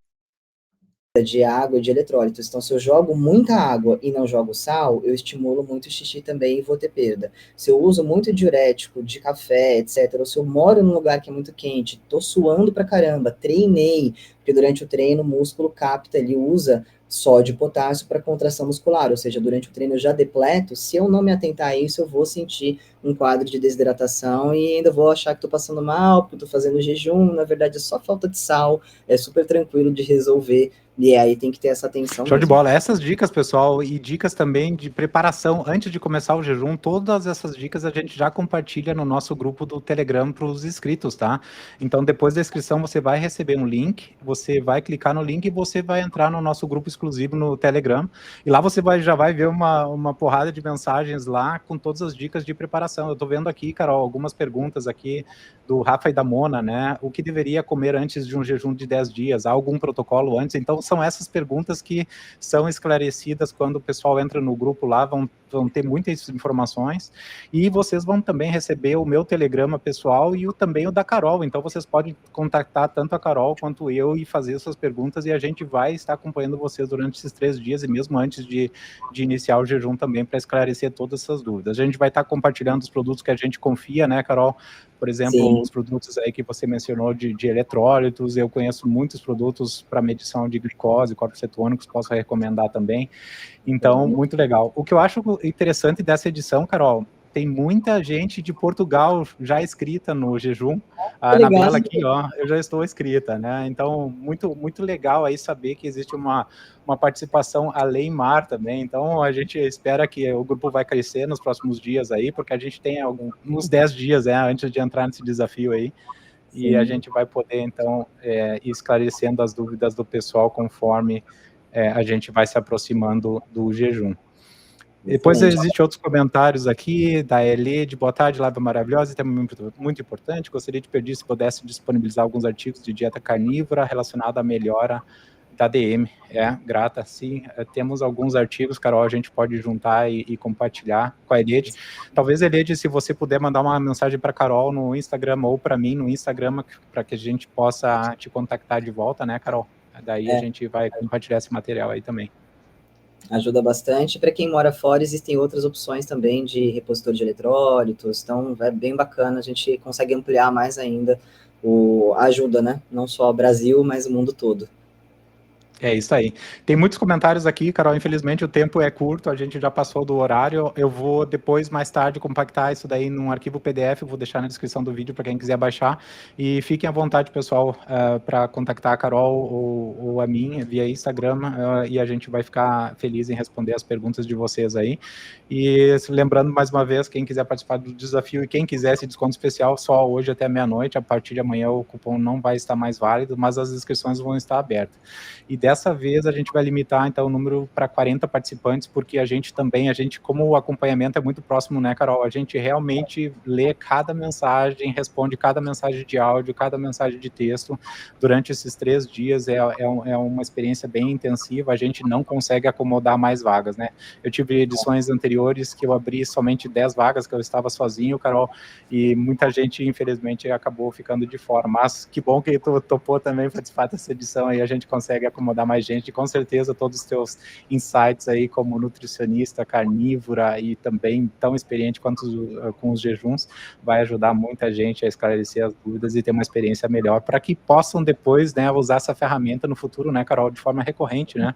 de água e de eletrólitos. Então, se eu jogo muita água e não jogo sal, eu estimulo muito o xixi também e vou ter perda. Se eu uso muito diurético de café, etc., ou se eu moro num lugar que é muito quente, tô suando pra caramba, treinei, porque durante o treino o músculo capta, ele usa sódio e potássio para contração muscular, ou seja, durante o treino eu já depleto, se eu não me atentar a isso, eu vou sentir um quadro de desidratação e ainda vou achar que estou passando mal, porque estou fazendo jejum, na verdade é só falta de sal, é super tranquilo de resolver, e aí tem que ter essa atenção Show de mesmo. bola. Essas dicas, pessoal, e dicas também de preparação antes de começar o jejum, todas essas dicas a gente já compartilha no nosso grupo do Telegram para os inscritos, tá? Então, depois da inscrição, você vai receber um link, você vai clicar no link e você vai entrar no nosso grupo exclusivo no Telegram. E lá você já vai ver uma porrada de mensagens lá com todas as dicas de preparação. Eu estou vendo aqui, Carol, algumas perguntas aqui do Rafa e da Mona, né? O que deveria comer antes de um jejum de 10 dias? Há algum protocolo antes? Então, são essas perguntas que são esclarecidas quando o pessoal entra no grupo lá, vão ter muitas informações, e vocês vão também receber o meu telegrama pessoal e também o da Carol, então vocês podem contactar tanto a Carol quanto eu e fazer suas perguntas, e a gente vai estar acompanhando vocês durante esses 3 dias, e mesmo antes de iniciar o jejum também, para esclarecer todas essas dúvidas. A gente vai estar compartilhando os produtos que a gente confia, né, Carol? Por exemplo, Sim. os produtos aí que você mencionou de eletrólitos, eu conheço muitos produtos para medição de glicose, corpos cetônicos, posso recomendar também. Então, muito legal. O que eu acho interessante dessa edição, Carol, tem muita gente de Portugal já inscrita no jejum. A Legal. Anabela aqui, ó, eu já estou inscrita, né? Então, muito legal aí saber que existe uma participação além mar também. Então, a gente espera que o grupo vai crescer nos próximos dias aí, porque a gente tem uns 10 dias, né, antes de entrar nesse desafio aí. E Sim. a gente vai poder, então, ir esclarecendo as dúvidas do pessoal conforme a gente vai se aproximando do jejum. Depois Excelente. existem outros comentários aqui, da Eli, de boa tarde, Lábia Maravilhosa, tema muito importante, gostaria de pedir se pudesse disponibilizar alguns artigos de dieta carnívora relacionada à melhora da DM. Grata, sim, temos alguns artigos, Carol, a gente pode juntar e compartilhar com a Eliade. Talvez, Eliade, se você puder mandar uma mensagem para a Carol no Instagram ou para mim no Instagram, para que a gente possa te contactar de volta, né, Carol? Daí a gente vai compartilhar esse material aí também. Ajuda bastante. Para quem mora fora, existem outras opções também de repositor de eletrólitos, então é bem bacana, a gente consegue ampliar mais ainda a ajuda, né? Não só o Brasil, mas o mundo todo. É isso aí. Tem muitos comentários aqui, Carol. Infelizmente o tempo é curto, a gente já passou do horário. Eu vou depois, mais tarde, compactar isso daí num arquivo PDF. Vou deixar na descrição do vídeo para quem quiser baixar. E fiquem à vontade, pessoal, para contactar a Carol ou a mim via Instagram. E a gente vai ficar feliz em responder as perguntas de vocês aí. E lembrando mais uma vez, quem quiser participar do desafio e quem quiser esse desconto especial, só hoje até meia-noite. A partir de amanhã o cupom não vai estar mais válido, mas as inscrições vão estar abertas. E dessa vez a gente vai limitar, então, o número para 40 participantes, porque a gente, como o acompanhamento é muito próximo, né, Carol, a gente realmente lê cada mensagem, responde cada mensagem de áudio, cada mensagem de texto, durante esses 3 dias, é uma experiência bem intensiva, a gente não consegue acomodar mais vagas, né. Eu tive edições anteriores que eu abri somente 10 vagas, que eu estava sozinho, Carol, e muita gente, infelizmente, acabou ficando de fora, mas que bom que tu topou também participar dessa edição aí, a gente consegue acomodar mais gente, e com certeza todos os teus insights aí como nutricionista, carnívora e também tão experiente quanto com os jejuns, vai ajudar muita gente a esclarecer as dúvidas e ter uma experiência melhor, para que possam depois, né, usar essa ferramenta no futuro, né, Carol, de forma recorrente, né,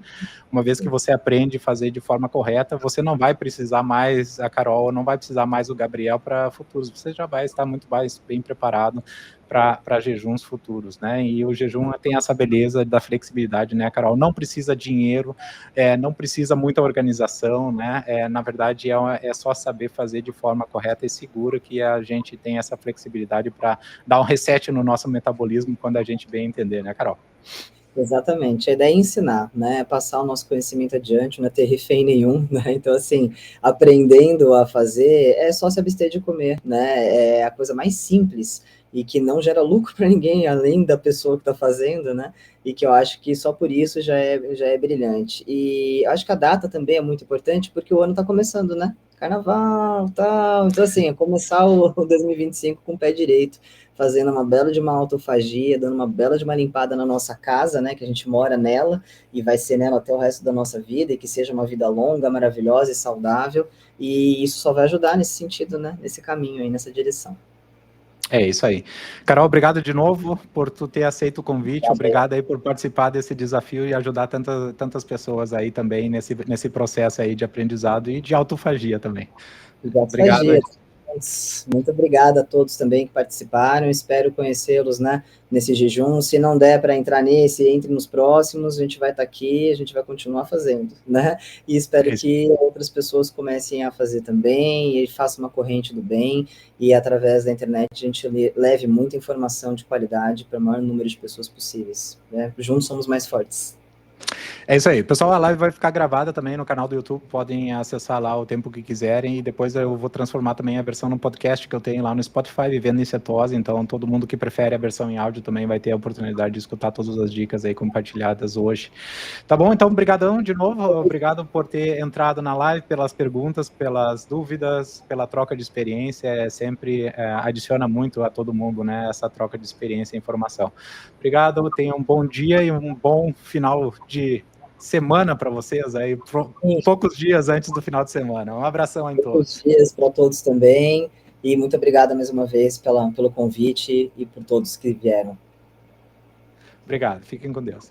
uma vez que você aprende a fazer de forma correta, você não vai precisar mais a Carol, não vai precisar mais o Gabriel para futuros, você já vai estar muito mais bem preparado para jejuns futuros, né? E o jejum tem essa beleza da flexibilidade, né, Carol? Não precisa dinheiro, não precisa muita organização, né? Na verdade, é só saber fazer de forma correta e segura que a gente tem essa flexibilidade para dar um reset no nosso metabolismo quando a gente bem entender, né, Carol? Exatamente, a ideia é ensinar, né, passar o nosso conhecimento adiante, não é ter refém nenhum, né, então assim, aprendendo a fazer, é só se abster de comer, né, é a coisa mais simples e que não gera lucro para ninguém, além da pessoa que está fazendo, né, e que eu acho que só por isso já é brilhante. E acho que a data também é muito importante, porque o ano está começando, né, carnaval, tal, então assim, é começar o 2025 com o pé direito, fazendo uma bela de uma autofagia, dando uma bela de uma limpada na nossa casa, né, que a gente mora nela e vai ser nela até o resto da nossa vida, e que seja uma vida longa, maravilhosa e saudável, e isso só vai ajudar nesse sentido, né, nesse caminho aí, nessa direção. É isso aí. Carol, obrigado de novo por tu ter aceito o convite, obrigado aí por participar desse desafio e ajudar tantas pessoas aí também nesse processo aí de aprendizado e de autofagia também. De Obrigado. autofagia. Muito obrigada a todos também que participaram, espero conhecê-los, né, nesse jejum. Se não der para entrar nesse, entre nos próximos, a gente vai estar aqui, a gente vai continuar fazendo, né, e espero que outras pessoas comecem a fazer também, e façam uma corrente do bem, e através da internet a gente leve muita informação de qualidade para o maior número de pessoas possíveis, né, juntos somos mais fortes. É isso aí. Pessoal, a live vai ficar gravada também no canal do YouTube, podem acessar lá o tempo que quiserem, e depois eu vou transformar também a versão no podcast que eu tenho lá no Spotify, Vivendo em Cetose, então todo mundo que prefere a versão em áudio também vai ter a oportunidade de escutar todas as dicas aí compartilhadas hoje. Tá bom? Então, brigadão de novo, obrigado por ter entrado na live, pelas perguntas, pelas dúvidas, pela troca de experiência, sempre adiciona muito a todo mundo, né, essa troca de experiência e informação. Obrigado, tenham um bom dia e um bom final de semana para vocês aí, poucos dias antes do final de semana. Um abração a todos. Poucos dias para todos também, e muito obrigada mais uma vez pelo convite e por todos que vieram. Obrigado, fiquem com Deus.